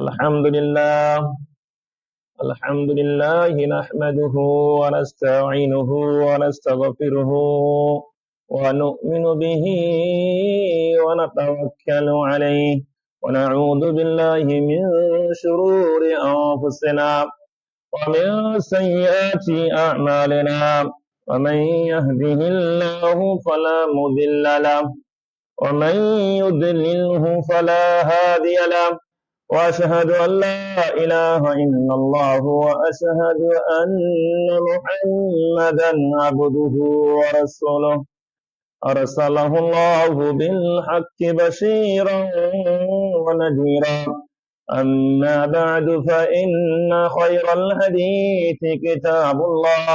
الحمد لله الحمد لله نحمده ونستعينه ونستغفره ونؤمن به ونتوكل عليه ونعوذ بالله من شرور أنفسنا ومن سيئات أعمالنا ومن يهده الله فلا مضل له ومن يضلله فلا هادي له وأشهد أن لا إله إلا الله وأشهد أن محمدا عبده ورسوله أرسله الله بالحق بشيرا ونذيرا أما بعد فإن خير الحديث كتاب الله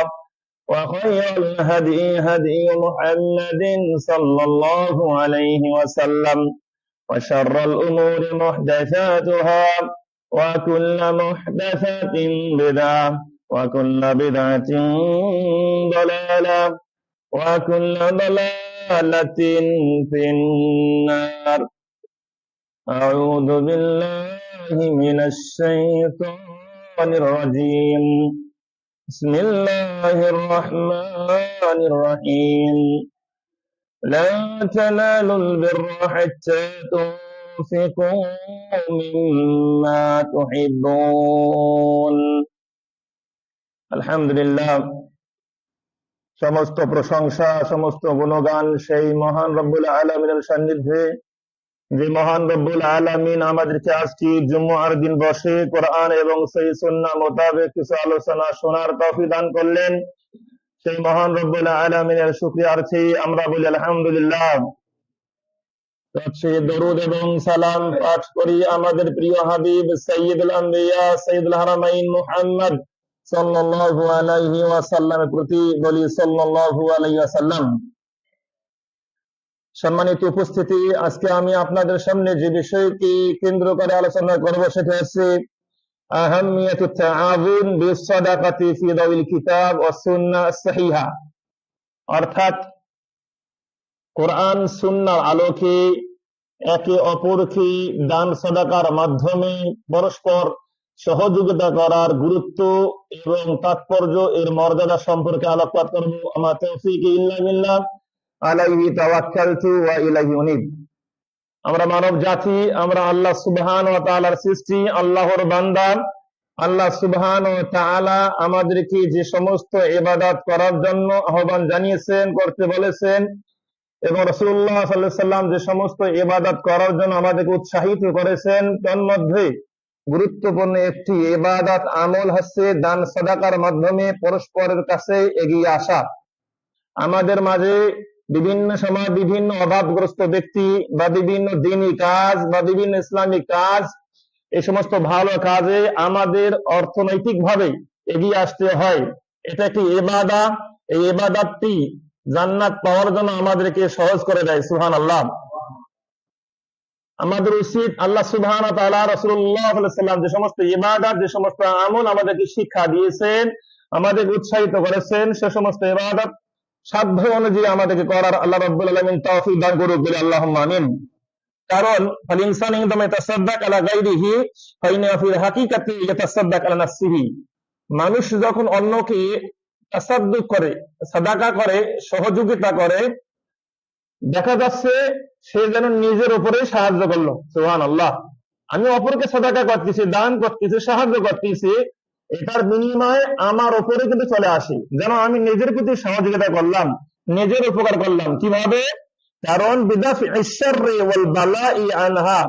وخير الهدي هدي محمد صلى الله عليه وسلم وشر الأمور محدثاتها وكل محدثة بدعة وكل بدعة ضلالة وكل ضلالة في النار. أعوذ بالله من الشيطان الرجيم. بسم الله الرحمن الرحيم. لا تنالوا البر حتى تنفقوا مما تحبون. আলহামদুলিল্লাহ, সমস্ত প্রশংসা সমস্ত গুণগান সেই মহান রব্বুল আলামিনের সান্নিধ্যে, যে মহান রব্বুল আলামিন আমাদেরকে আজকে জুমআর দিন বসে কোরআন এবং সেই সুন্নাহ মোতাবেক কিছু আলোচনা শোনার তৌফিক দান করলেন। সেই মহান রব্বুল আলামিনের শুকরিয়ার্থে আমরা বলি আলহামদুলিল্লাহ। দরুদ এবং সালাম পাঠ করি আমাদের প্রিয় হাবিব সাইয়্যিদুল আম্বিয়া সাইয়্যিদুল হারামাইন মুহাম্মদ সাল্লাল্লাহু আলাইহি ওয়াসাল্লামের প্রতি, বলি সাল্লাল্লাহু আলাইহি ওয়াসাল্লাম। সম্মানিত উপস্থিতি, আজকে আমি আপনাদের সামনে যে বিষয়টি কেন্দ্র করে আলোচনা করব সেটা হচ্ছে আহাম্মিয়াতুত তাআউন বিস-সাদাকাতি ফি দাওইল কিতাব ওয়াস সুন্নাহ সাহিহা, অর্থাৎ কোরআন সুন্নাহর আলোকে একে অপরকে দান সাদাকার মাধ্যমে পরস্পর সহযোগিতা করার গুরুত্ব এবং তাৎপর্য, এর মর্যাদা সম্পর্কে আলোকপাত করব। আমা তাওফীক ইল্লা বিল্লাহ আলাইহি তাওয়াক্কালতু ওয়া ইলাইহি উনীব। আমরা মানব জাতি, আমরা আল্লাহ সুবহানাহু ওয়া তাআলার সৃষ্টি, আল্লাহর বান্দা। আল্লাহ সুবহানাহু ওয়া তাআলা আমাদেরকে যে সমস্ত ইবাদত করার জন্য আহ্বান জানিয়েছেন, করতে বলেছেন, এবং রাসূলুল্লাহ সাল্লাল্লাহু আলাইহি ওয়াসাল্লাম যে সমস্ত ইবাদত করার জন্য আমাদেরকে উৎসাহিত করেছেন, তার মধ্যে গুরুত্বপূর্ণ একটি ইবাদত আমল হচ্ছে দান সাদাকার মাধ্যমে পরস্পরের কাছে এগিয়ে আসা। আমাদের মাঝে বিভিন্ন সময় বিভিন্ন অভাবগ্রস্ত ব্যক্তি বা বিভিন্ন দ্বীনি কাজ বা বিভিন্ন ইসলামিক কাজ, এই সমস্ত ভালো কাজে আমাদের অর্থনৈতিক ভাবে এগিয়ে আসতে হয়। এটা একটি ইবাদত। এই ইবাদতটি জান্নাত পাওয়ার জন্য আমাদেরকে সহজ করে দেয়। সুবহানাল্লাহ। আমাদের উচিত আল্লাহ সুবহানাহু ওয়া তাআলা, রাসূলুল্লাহ সাল্লাল্লাহু আলাইহি ওয়াসাল্লাম যে সমস্ত ইবাদত, যে সমস্ত আমল আমাদেরকে শিক্ষা দিয়েছেন, আমাদের উৎসাহিত করেছেন, সে সমস্ত ইবাদত সাধ্য অনুযায়ী আমাদেরকে করার আল্লাহ রাব্বুল আলামিন তৌফিক দান করুক, বলি আল্লাহুম্মা আমিন। কারণ ফাল ইনসানু ইনদামা ইয়াতাসাদ্দাক আলা গায়রিহি ফাইন্না ফিল হাকিকাতি ইয়াতাসাদ্দাক আলা নাফসিহি। মানুষ যখন অন্যকে তাসাদ্দুক করে, সাদাকা করে, সহযোগিতা করে, দেখা যাচ্ছে সে যেন নিজের উপরে সাহায্য করলো। সুবহানাল্লাহ। আমি অপরকে সাদাকা করতেছি, দান করতেছি, সাহায্য করতেছি, এটার বিনিময়ে আমার উপরে কিন্তু চলে আসে, যেন আমি নিজের প্রতি সহযোগিতা করলাম, নিজের উপকার করলাম। কিভাবে? কারণ বিদাফি'ইশ শাররি ওয়াল বালা'i আনহা,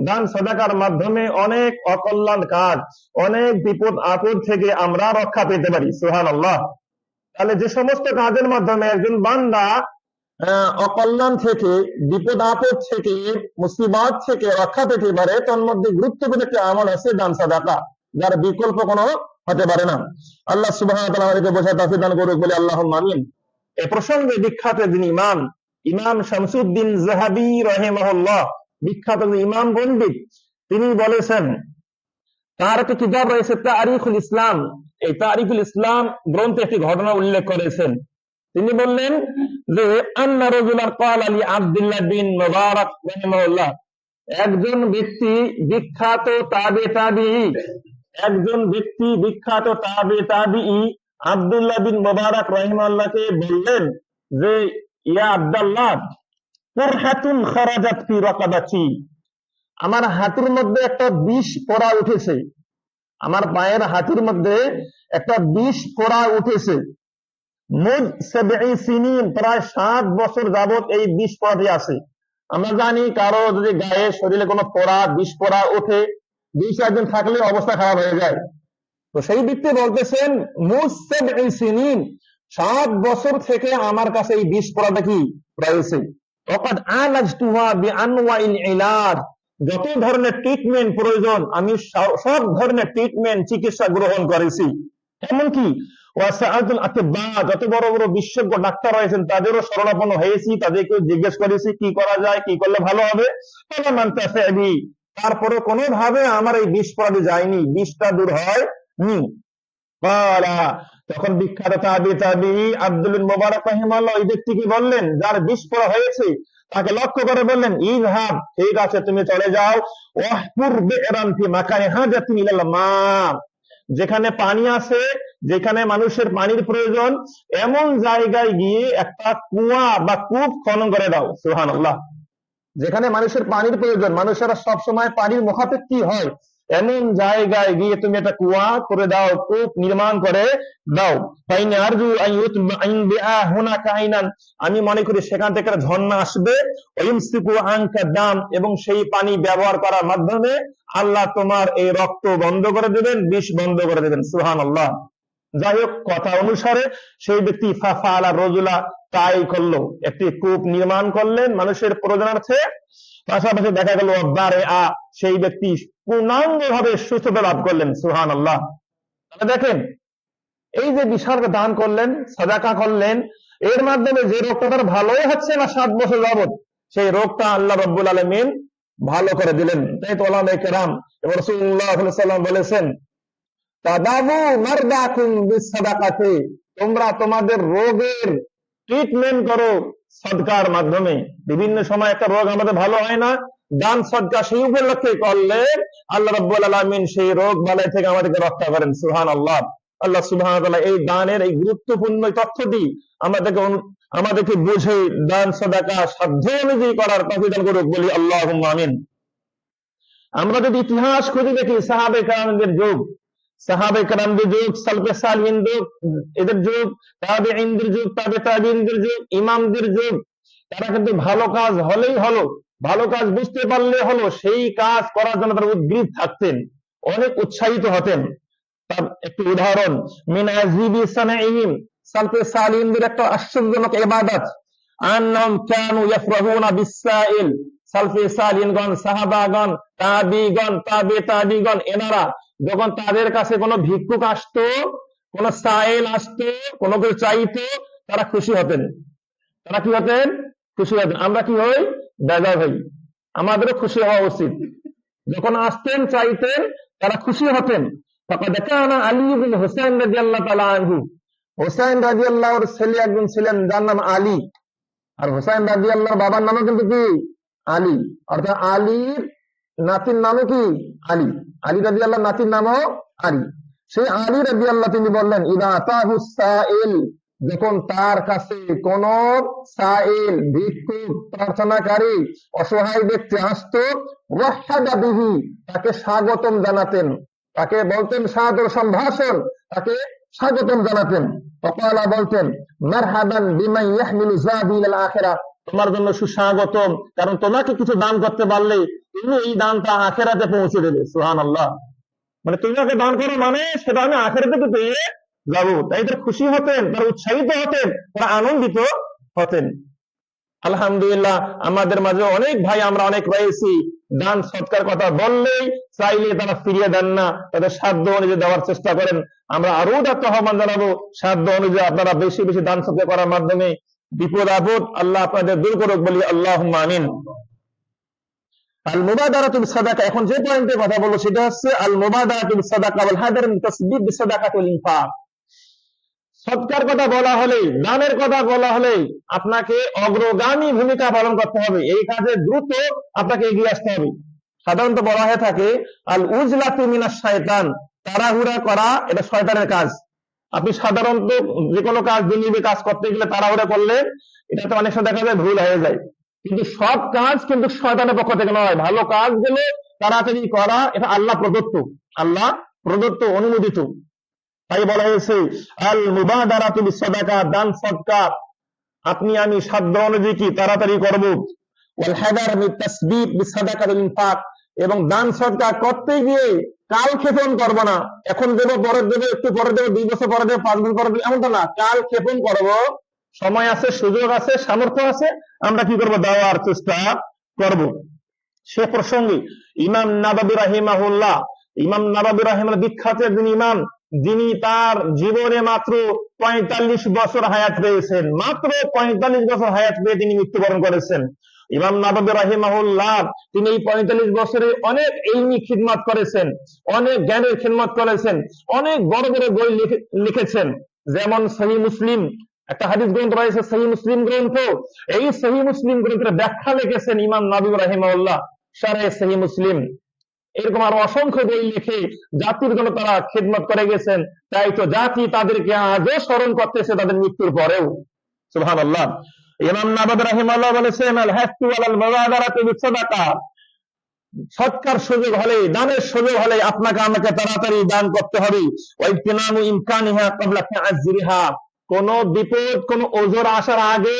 দান সাদাকার মাধ্যমে অনেক অকল্যাণ কাজ, অনেক বিপদ আপদ থেকে আমরা রক্ষা পেতে পারি। সুবহানাল্লাহ। তাহলে যে সমস্ত কাজের মাধ্যমে একজন বান্দা অকল্যাণ থেকে, বিপদ আপদ থেকে, মুসিবত থেকে রক্ষা পেতে পারে, তার মধ্যে গুরুত্বপূর্ণ একটি আমল আছে দান সাদাকা, যার বিকল্প কোনো হতে পারে না। আল্লাহ সুবহানাহু ওয়া তাআলা আমাদেরকে বোঝার তৌফিক দান করুক, বলে আল্লাহুম্মা আমিন। এই প্রসঙ্গে বিখ্যাত যিনি ইমাম শামসুদ্দিন যাহাবী রাহিমাহুল্লাহ, বিখ্যাত ইমাম পণ্ডিত, তিনি বলেছেন, তার একটি কিতাব রয়েছে তারিখুল ইসলাম। এই তারিখুল ইসলাম গ্রন্থে একটি ঘটনা উল্লেখ করেছেন। তিনি বললেন যে আন্না রাজুলান ক্বালা লি আব্দুল্লাহ বিন মুবারাক রাহিমাহুল্লাহ, একজন ব্যক্তি বিখ্যাত তাবে তাবিঈ আব্দুল্লাহ বিন মুবারক রাহিমাহুল্লাহকে বললেন যে ইয়া আব্দুল্লাহ, কুরহাতুন খারাজাত ফি রাকাবাতি, আমার হাঁটুর মধ্যে একটা বিষ পোড়া উঠেছে, আমার পায়ের হাঁটুর মধ্যে একটা বিষ পোড়া উঠেছে। মুদ ৭০ সিনিন, প্রায় ৭ বছর যাবত এই বিষ পোড়াটি আছে। আমরা জানি কারো যদি গায়ে শরীরে কোনো পোড়া বিষ পোড়া ওঠে, ২-৪ দিন থাকলে অবস্থা খারাপ হয়ে যায়। তো সেই ব্যক্তি বলতেছেন মুদ ৭০ সিনিন, ৭ বছর থেকে আমার কাছে এই বিষ পোড়াটা কি রয়েছে। ওয়াকাদ আলাজতুহা বিআনওয়াইল ইলাজ, যত ধরনের ট্রিটমেন্ট প্রয়োজন আমি সব ধরনের ট্রিটমেন্ট চিকিৎসা গ্রহণ করেছি। এমনকি ওয়াসাআতুল আতিবা, যত বড় বড় বিশেষজ্ঞ ডাক্তার রয়েছেন তাদেরও শরণাপন্ন হয়েছি, তাদেরকে জিজ্ঞেস করেছি কি করা যায়, কি করলে ভালো হবে। তারপরে কোনোভাবে আমার এই বিষ পোড়াটি যায়নি, বিষটা দূর হয়নি। তখন বিখ্যাত তাবিঈ আব্দুল বিন মুবারক রাহিমাহুল্লাহ ওই ব্যক্তিকে বললেন, যার বিষ পোড়া হয়েছে, তাকে লক্ষ্য করে বললেন, ইযহাব, ঠিক আছে তুমি চলে যাও, ওয়াহফুর বি'রান ফি মাকানি হাজাতিন ইলাল মা, যেখানে পানি আছে, যেখানে মানুষের পানির প্রয়োজন, এমন জায়গায় গিয়ে একটা কুয়া বা কূপ খনন করে দাও। সুবহানাল্লাহ। যেখানে মানুষের পানির প্রয়োজন, মানুষেরা সবসময় পানির মুখাপেক্ষী হয়, এমন জায়গায় গিয়ে তুমি একটা কুয়া করে দাও, কূপ নির্মাণ করে দাও। আমি মনে করি সেখান থেকে একটা ঝর্ণা আসবে, এবং সেই পানি ব্যবহার করার মাধ্যমে আল্লাহ তোমার এই রক্ত বন্ধ করে দেবেন, বিষ বন্ধ করে দেবেন। সুবহানাল্লাহ। যাই হোক, কথা অনুসারে সেই ব্যক্তি ফাফালা রজুলা তাই করলো, একটি কূপ নির্মাণ করলেন মানুষের প্রয়োজনার্থে। পাশাপাশি দেখা গেল সেই ব্যক্তি পূর্ণাঙ্গ ভাবে সুস্থতা লাভ করলেন। সুবহানাল্লাহ। তাহলে দেখেন, এই যে বিশাল দান করলেন, সাদাকা করলেন, এর মাধ্যমে যে রোগটা তার ভালোই হচ্ছে না ৭ বছর যাবত, সেই রোগটা আল্লাহ রাব্বুল আলামিন ভালো করে দিলেন। তাই তো ওলামায়ে কেরাম এবং রাসূলুল্লাহ সাল্লাল্লাহু আলাইহি ওয়াসাল্লাম বলেছেন, তাদাবু মারদাকুম বিসাদাকাতি, তোমরা তোমাদের রোগের ট্রিটমেন্ট করো সদকার মাধ্যমে। বিভিন্ন সময় একটা রোগ আমাদের ভালো হয় না, দান সদকা সেই উপলক্ষে করলে আল্লাহ রাব্বুল আলামিন সেই রোগ বালাই থেকে আমাদেরকে রক্ষা করেন। সুবহানাল্লাহ। আল্লাহ সুবহানাহু ওয়া তাআলা এই দানের এই গুরুত্বপূর্ণ তথ্যটি আমাদেরকে বুঝে দান সদকা সাধ্য অনুযায়ী করার তৌফিক দান করুক, বলি আল্লাহুম্মা আমিন। আমরা যদি ইতিহাস খুঁজে দেখি, সাহাবে কেরামদের যুগ, সালফে সালিহিন যুগ, এদের যুগ, তাবেঈনদের যুগ, তাবেঈনদের যুগ, ইমামদের যুগ, তারা কিন্তু ভালো কাজ হলেই হলো, ভালো কাজ বুঝতে পারলে হলো, সেই কাজ করার জন্য তারা উদ্গ্রীব থাকতেন, অনেক উৎসাহিত হতেন। তার একটি উদাহরণ, মিন আজিবি সানাইহিম, সালফে সালিহিনদের একটা আশ্চর্যজনক ইবাদত, আন্নাহুম কানু ইয়াফরাহুনা বিসাইল, সালফে সালিহিনগণ, সাহাবাগণ, তাবিগণ, তাবেঈগণ, এনারা যখন তাদের কাছে কোনো ভিক্ষুক আসতো, কোন সাইল আসতো, কোনো কিছু চাইতো, তারা খুশি হতেন। তারা কি হতেন? খুশি হতেন। আমরা কি হই? বেজার হই। আমাদেরও খুশি হওয়া উচিত। যখন আসতেন, চাইতেন, তারা খুশি হতেন। ফাকাদ কানা আলী ইবনে হুসাইন রাদিয়াল্লাহু তাআলা আনহু, হুসাইন রাদিয়াল্লাহুর ছেলে একজন ছিলেন, যার নাম আলী। আর হুসাইন রাদিয়াল্লাহর বাবার নামও কিন্তু কি? আলী। অর্থাৎ আলীর নাতির নামও কি? আলী। আলী রাদিয়াল্লাহর নাতির নামও আলী। সেই আলী রাদিয়াল্লাহু তিনি বললেন, ইদা আতাহু সাইল, যখন তার কাছে কোন সাইল, ভিক্ষুক, প্রার্থনাকারী, অসহায় ব্যক্তি আসতো, রাহাবা বিহি, তাকে স্বাগতম জানাতেন, তাকে বলতেন সাদর সম্ভাষণ, তাকে স্বাগতম জানাতেন। ফাকালা, বলতেন, মারহাবান বিমান ইয়াহমিলু যাবি ইলাল আখিরাহ, তোমার জন্য সুস্বাগতম, কারণ তোমাকে কিছু দান করতে পারলে তুমি এই দানটা আখিরাতে পৌঁছে দেবে। সুবহানাল্লাহ। মানে তুমি আমাকে দান করো, মানে সেটা আমি আখিরাতে পেয়ে যাবো। তাই তারা খুশি হতেন, তারা উৎসাহিত হতেন, তারা আনন্দিত হতেন। আলহামদুলিল্লাহ, আমাদের মাঝে অনেক ভাই আমরা অনেক রয়েছি, দান সৎকার কথা বললেই চাইলে তারা ফিরিয়ে দেন না, তাদের সাধ্য অনুযায়ী দেওয়ার চেষ্টা করেন। আমরা আরো একটা আহ্বান জানাবো, সাধ্য অনুযায়ী আপনারা বেশি বেশি দান সৎকার করার মাধ্যমে বিপদ আপদ আল্লাহ আপনাদের দূর করুক, বলি আল্লাহুম্মা আমিন। আল মুবাদারাতু বিসাদাকা, এখন যে পয়েন্টে কথা বলবো সেটা হচ্ছে আল মুবাদারাতু বিসাদাকা ওয়াল হাদার মিন তাসবিব বিসাদাকাতুল ইনফাক। সৎকার কথা বলা হলে, দানের কথা বলা হলে আপনাকে অগ্রগামী ভূমিকা পালন করতে হবে, এই কাজে দ্রুত আপনাকে এগিয়ে আসতে হবে। সাধারণত বলা হয়ে থাকে আল উজলাতু মিনাশ শায়তান, তাড়াহুড়া করা এটা শয়তানের কাজ। আপনি সাধারণত যে কোনো কাজ দুনিয়াবী কাজ করতে গেলে তাড়াহুড়া করলে এটাতে অনেক সময় দেখা যায় ভুল হয়ে যায়, কিন্তু সব কাজ কিন্তু শয়তানের পক্ষ থেকে নয়। ভালো কাজ গেলে তাড়াতাড়ি করা এটা আল্লাহ প্রদত্ত, আল্লাহ প্রদত্ত অনুমোদিত। তাই বলা হয়েছে আল মুবাদারাতু বিসসাদাকা, দান সদকা আপনি আমি সাধ্য অনুযায়ী কি তাড়াতাড়ি করব। ওয়াল হাদার মিন তাসবিব বিসসাদাকাতিল ইনফাক, এবং দান সদকা করতে গিয়ে কাল ক্ষেপণ করব না, এখন দেবো পরে দেবো একটু পরে দেবো 2 বছর পরে দেবো 5 বছর পরে দেবো, এমনটা না। কাল ক্ষেপণ করব, সময় আছে, সুযোগ আছে, সামর্থ্য আছে, আমরা কি করব দেওয়ার চেষ্টা করব। সে প্রসঙ্গে ইমাম নাবাবী রাহিমাহুল্লাহ, ইমাম নাবাবী রাহিমাহুল্লাহ বিখ্যাত একজন ইমাম, যিনি তার জীবনে মাত্র 45 বছর হায়াত পেয়েছেন, মাত্র 45 বছর হায়াত পেয়ে তিনি মৃত্যুবরণ করেছেন। ইমাম নাবাবী রাহিমাহুল্লাহ তিনি এই 45 বছরে অনেক ইলমি খিদমত করেছেন, অনেক জ্ঞানের খিদমত করেছেন, অনেক বড় বড় বই লিখেছেন। যেমন সহিহ মুসলিম, একটা হাদিস গ্রন্থ রয়েছে সহিহ মুসলিম গ্রন্থ, এই সহিহ মুসলিম গ্রন্থের ব্যাখ্যা লিখেছেন ইমাম নাবাবী রাহিমাহুল্লাহ, শারহে সহিহ মুসলিম। এরকম আরো অসংখ্য বই লিখে জাতির জন্য তারা খিদমত করে গেছেন। তাই তো জাতি তাদেরকে আজও স্মরণ করতেছে তাদের মৃত্যুর পরেও। সুবহানাল্লাহ। ইমাম নাবাবী রাহিমাহুল্লাহ বলেছেন আল হাসু আলাল মুবাদারাতি বিসসাদাকা, সৎকার সুযোগ হলে, দানের সুযোগ হলে আপনাকে আমাকে তাড়াতাড়ি দান করতে হবে। ওয়াইতিনামু ইমকানিহা ক্বাবলা তাআজ্জুরিহা, কোন বিপদ কোন ওজর আসার আগে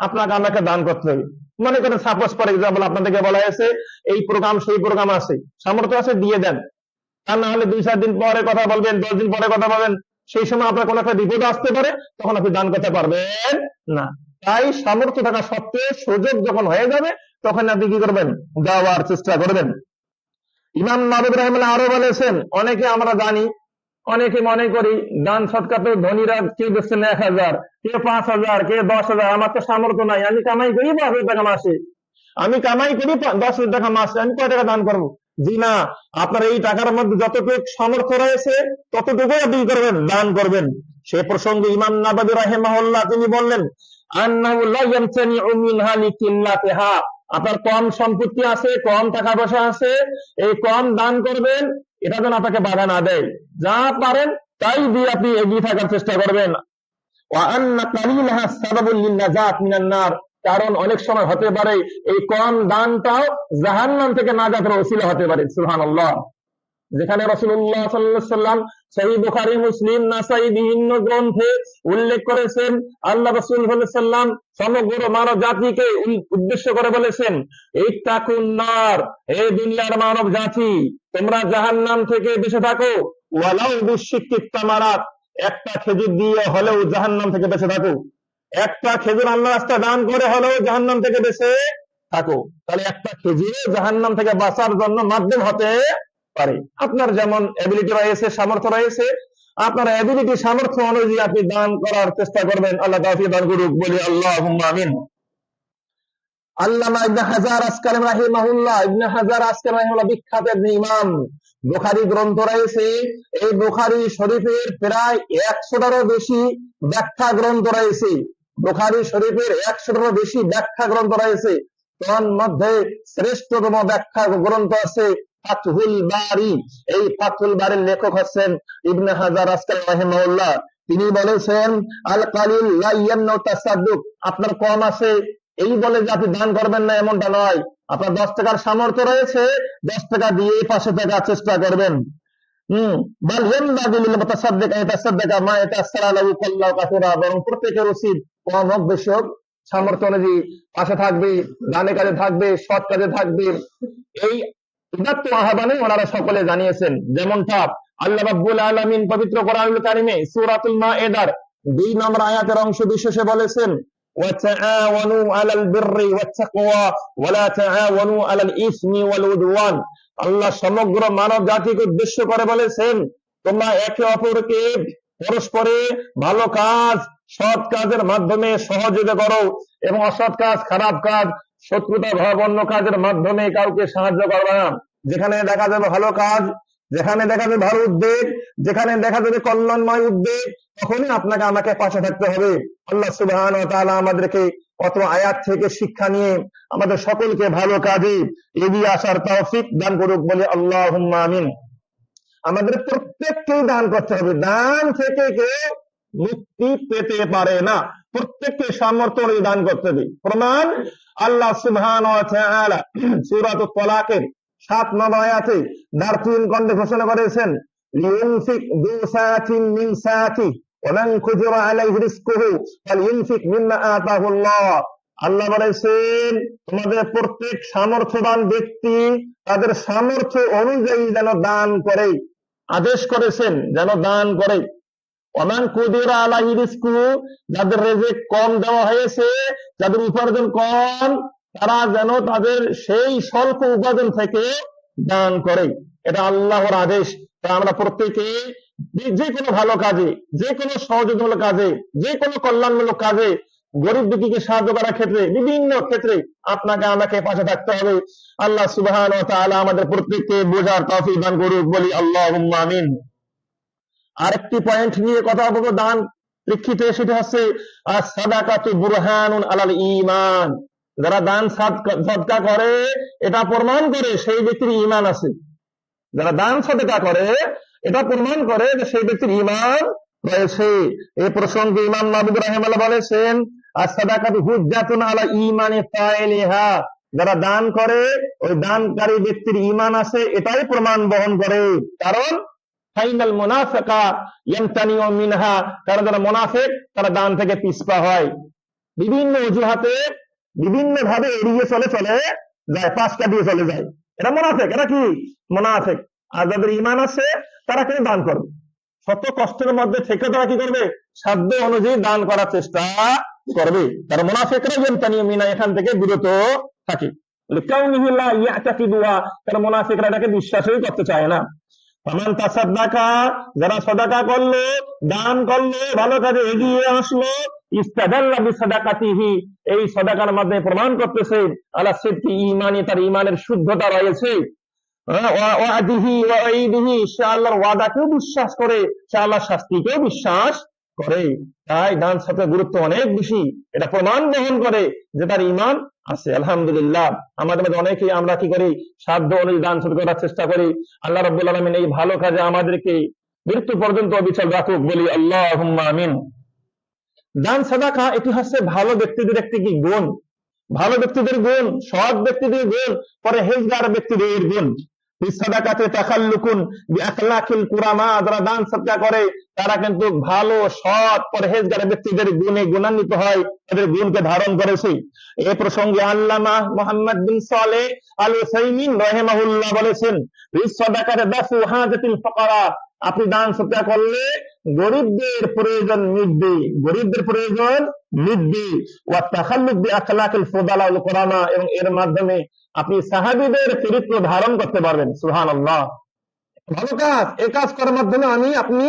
আপনাকে আমাকে দান করতে হবে। মনে করেন সাপোজ ফর এক্সাম্পল আপনাদেরকে বলা হয়েছে এই প্রোগ্রাম সেই প্রোগ্রাম আছে, সামর্থ্য আছে দিয়ে দেন, তা না হলে 2-4 দিন পরে কথা বলবেন, 10 দিন পরে কথা বলবেন, সেই সময় আপনার কোনো একটা বিপদ আসতে পারে, তখন আপনি দান করতে পারবেন না। তাই সামর্থ্য থাকা সত্ত্বেও সুযোগ যখন হয়ে যাবে তখন আপনি কি করবেন দেওয়ার চেষ্টা করবেন। ইমাম নাবাবী রাহিমাহুল্লাহ আরো বলেছেন, অনেকে আমরা জানি, অনেকে মনে করি দান সদকা তো ধনীরা কেউ দিচ্ছেন 1000, কেউ 5000, কেউ 10,000, আমার তো সামর্থ্য নাই, আমি কামাই করি 5,000 টাকা মাসে, আমি কামাই করি 10,000 টাকা মাসে, আমি কয় টাকা দান করবো? জি না, আপনার এই টাকার মধ্যে যতটুকু সামর্থ্য রয়েছে ততটুকুই আপনি করবেন, দান করবেন। সে প্রসঙ্গে ইমাম নাবাবী রাহিমাহুল্লাহ তিনি বললেন আন্নাহু লা ইয়ামতানিউ মিনহা লিকিল্লাতিহা, আপনার কম সম্পত্তি আছে, কম টাকা পয়সা আছে, এই কম দান করবেন, এটা যেন আপনাকে বাধা না দেয়, যা পারেন তাই দিয়ে আপনি এগিয়ে থাকার চেষ্টা করবেন। ওয়া আন্না কালিলাহা সাবাবুল লিন্নাজাত মিনান নার, কারণ অনেক সময় হতে পারে এই কম দানটাও জাহান্নাম থেকে নাজাতের ওসিলা হতে পারে। সুবহানাল্লাহ। যেখানে রাসূলুল্লাহ সাল্লাল্লাহু আলাইহি ওয়াসাল্লাম সহিহ বুখারী, মুসলিম, নাসাঈ বিভিন্ন গ্রন্থে উল্লেখ করেছেন, আল্লাহ রাসূল সাল্লাল্লাহু আলাইহি ওয়াসাল্লাম সমগ্র মানব জাতিকে উদ্দেশ্য করে বলেছেন ইত্তাকুন নার, এই দুনিয়ার মানব জাতি তোমরা জাহান্নাম থেকে বেঁচে থাকো, ওয়ালাউ বিশিক্কি তামারাত, একটা খেজুর দিয়ে হলেও জাহান্নাম থেকে বেঁচে থাকো, একটা খেজুর আল্লাহর রাস্তায় দান করে হলেও জাহান্নাম থেকে বেঁচে থাকো। তাহলে একটা খেজুর জাহান্নাম থেকে বাঁচার জন্য মাধ্যম হতে পারে। আপনার যেমন এবিলিটি রয়েছে, সামর্থ্য রয়েছে, আপনার এবিলিটি সামর্থ্য অনুযায়ী আপনি দান করার চেষ্টা করবেন। আল্লাহ তাওফিক দান করুক, বলি আল্লাহুম্মা আমিন। আল্লামা ইবনে হাজার আসকালানি রাহিমাহুল্লাহ, ইবনে হাজার আসকালানি রাহিমাহুল্লাহ বিখ্যাত একজন ইমাম, বুখারী গ্রন্থ রয়েছে, এই বুখারী শরীফের প্রায় 100টারও বেশি ব্যাখ্যা গ্রন্থ রয়েছে, বুখারী শরীফের 100টারও বেশি ব্যাখ্যা গ্রন্থ রয়েছে। তার মধ্যে শ্রেষ্ঠতম ব্যাখ্যা গ্রন্থ আছে ফাতহুল বারী। এই ফাতহুল বারীর লেখক হচ্ছেন ইবনে হাজার আসকালানি রাহিমাহুল্লাহ। তিনি বলেছেন আল কালিল লা ইয়ামনু তাসাদ্দুক, আপনার কম আছে এই বলে যে আপনি দান করবেন না এমনটা নয়। আপনার 10 টাকার সামর্থ্য রয়েছে, 10 টাকা দিয়ে পাশে থাকার চেষ্টা করবেন। বাল ইয়ানবাগি লিল মুতাসাদ্দিক আন ইয়াতাসাদ্দাকা মা ইয়াতাসারা লাহু কাল্লাহু কাসীরা, বরং প্রত্যেকের উচিত কম হোক বেশি হোক সামর্থ্য অনুযায়ী পাশে থাকবে, দানে কাজে থাকবে, সৎ কাজে থাকবে। এই উদাত্ত আহ্বানে ওনারা সকলে জানিয়েছেন। যেমনটা আল্লাহ রাব্বুল আলামিন পবিত্র কোরআনুল কারীমে সূরাতুল মায়েদার 2 নম্বর আয়াতের অংশ বিশেষে বলেছেন ওয়াতাআওয়ানু আলাল বিররি ওয়াত তাকওয়া ওয়া লা তাআওয়ানু আলাল ইসমি ওয়াল উদওয়ান। আল্লাহ সমগ্র মানব জাতিকে উদ্দেশ্য করে বলেছেন তোমরা একে অপরকে পরস্পরে ভালো কাজ, সৎ কাজের মাধ্যমে সহযোগিতা করো, এবং অসৎ কাজ, খারাপ কাজ, শত্রুতা ভাব অন্য কাজের মাধ্যমে কাউকে সাহায্য করবে না। যেখানে দেখা যাবে ভালো কাজ যেখানে দেখা যাবে ভালো উদ্বেগ, যেখানে দেখা যাবে কল্যাণময় উদ্বেগ, তখনই আপনাকে আমাকে পাশে থাকতে হবে। আল্লাহ সুবহানাহু ওয়া তাআলা আমাদেরকে অত আয়াত থেকে শিক্ষা নিয়ে আমাদের সকলকে ভালো কাজে এগিয়ে আসার তৌফিক দান করুক, বলে আল্লাহুম্মা আমিন। আমাদের প্রত্যেককেই দান করতে হবে, দান থেকে কেউ মুক্তি পেতে পারে না, প্রত্যেককে সামর্থ্য অনুযায়ী দান করতে হবে। প্রমাণ আল্লাহ সুবহানাহু ওয়া তাআলা সূরাতুত তালাকের 7 নম্বর আয়াতে দারতিন কণ্ঠে ঘোষণা করেছেন, লিইউনফিক যু সাআতিন মিন সাআতিহি ওয়া মান কুদিরা আলাইহি রিজকুহু ফালইউনফিক মিম্মা আতাহুল্লাহ। আল্লাহ বলেছেন তোমাদের প্রত্যেক সামর্থ্যবান ব্যক্তি তাদের সামর্থ্য অনুযায়ী যেন দান করে, আদেশ করেছেন যেন দান করে। ওমান কুদিরা আলাইহি রিজকুহু, যাদের রিজিক কম দেওয়া হয়েছে, যাদের উপার্জন কম, তারা যেন তাদের সেই স্বল্প উপার্জন থেকে দান করে। এটা আল্লাহর আদেশ। তা আমরা প্রত্যেকে যে কোনো ভালো কাজে, যে কোনো সহযোগিতামূলক কাজে, যে কোনো কল্যাণমূলক কাজে, গরিব দুঃখীকে সাহায্য করার ক্ষেত্রে, বিভিন্ন ক্ষেত্রে আপনাকে আমাকে পাশে থাকতে হবে। আল্লাহ সুবহানাহু ওয়া তাআলা আমাদের প্রত্যেককে বোঝার তৌফিক দান করুক, বলি আল্লাহুম্মা আমিন। আরেকটি পয়েন্ট নিয়ে কথা বলবো দান প্রেক্ষিতে, সেটা হচ্ছে as-সাদাকাতু বুরহানুন আলাল ঈমান। যারা দান সাদকা করে এটা প্রমাণ করে সেই ব্যক্তির ঈমান আছে। যারা দান সাদকা করে এটা প্রমাণ করে যে সেই ব্যক্তির ঈমান রয়েছে। এই প্রসঙ্গে ইমাম নাওয়াবী রাহিমাহুল্লাহ বলেছেন, as-সাদাকাতু হুজ্জাতুন আলা ঈমানি ফাইলিহা। যারা দান করে ওই দানকারী ব্যক্তির ঈমান আছে, এটাই প্রমাণ বহন করে। কারণ ফাইনাল মুনাফিকা ইয়ামতানিউ মিনহা, কারণ যারা মুনাফিক তারা দান থেকে পিছপা হয়, বিভিন্ন অজুহাতে বিভিন্ন ভাবে এড়িয়ে চলে যায়, পাঁচটা দিয়ে চলে যায়। এটা মুনাফিক, এটা কি মুনাফিক। আর যাদের ঈমান আছে তারা কিন্তু দান করবে, শত কষ্টের মধ্যে থেকে তারা কি করবে, সাধ্য অনুযায়ী দান করার চেষ্টা করবে। তারা মুনাফিকরা ইয়ামতানিউ মিনহা, এখান থেকে বিরত থাকে। লিকাউনিহি লা ইয়াতাকিদুহা, তারা মুনাফিকরা এটাকে বিশ্বাসই করতে চায় না। ফামান তাসাদ্দাকা, যারা সাদাকা করলো, দান করলো, ভালো কাজে এগিয়ে আসলো, ইস্তাদাল্লা বিসাদাকাতিহি, এই সাদাকার মাধ্যমে প্রমাণ করতেছে আলা সিদকি ঈমানি, তার ঈমানের শুদ্ধতা রয়েছে। ওয়াদিহি ওয়া ঈদিহি, সে আল্লাহর ওয়াদাকেও বিশ্বাস করে, সে আল্লাহর শাস্তিকেও বিশ্বাস করে। তাই দান সাদাকার গুরুত্ব অনেক বেশি, এটা প্রমাণ বহন করে যে তার ঈমান আছে। আলহামদুলিল্লাহ, আমাদের মধ্যে অনেকেই আমরা কি করি, সাধ্য অনুযায়ী দান সাদকা করার চেষ্টা করি। আল্লাহ রাব্বুল আলামিন এই ভালো কাজে আমাদেরকে মৃত্যু পর্যন্ত অবিচল রাখুক, বলি আল্লাহুম্মা আমিন। দান সাদাকা এটি হচ্ছে ভালো ব্যক্তিদের একটি কি গুণ, ভালো ব্যক্তিদের গুণ, সৎ ব্যক্তিদের গুণ, পরহেজগার ব্যক্তিদের গুণ। সাদাকাতে তাখাল্লুকুন বিআখলাকিল কুরামা, যারা দান সাদকা করে তারা কিন্তু ভালো সৎ পরহেজগার ব্যক্তিদের গুণে গুণান্বিত হয়, তাদের গুণকে ধারণ করেছে। এই প্রসঙ্গে আল্লামা মুহাম্মদ বিন সালেহ আল উসাইমিন রাহিমাহুল্লাহ বলেছেন, সাদাকাতে দাফু হাজাতিল ফুকারা, আপনি দান সাদকা করলে গরিবদের প্রয়োজন মিটবে, গরিবদের প্রয়োজন মিটবে। ওয়া তাখাল্লুক বিআখলাকিল ফুদালা ওয়াল কুরামা, এবং এর মাধ্যমে আপনি সাহাবীদের চরিত্র ধারণ করতে পারবেন। সুবহানাল্লাহ, ভালো কাজ, এই কাজ করার মাধ্যমে আপনি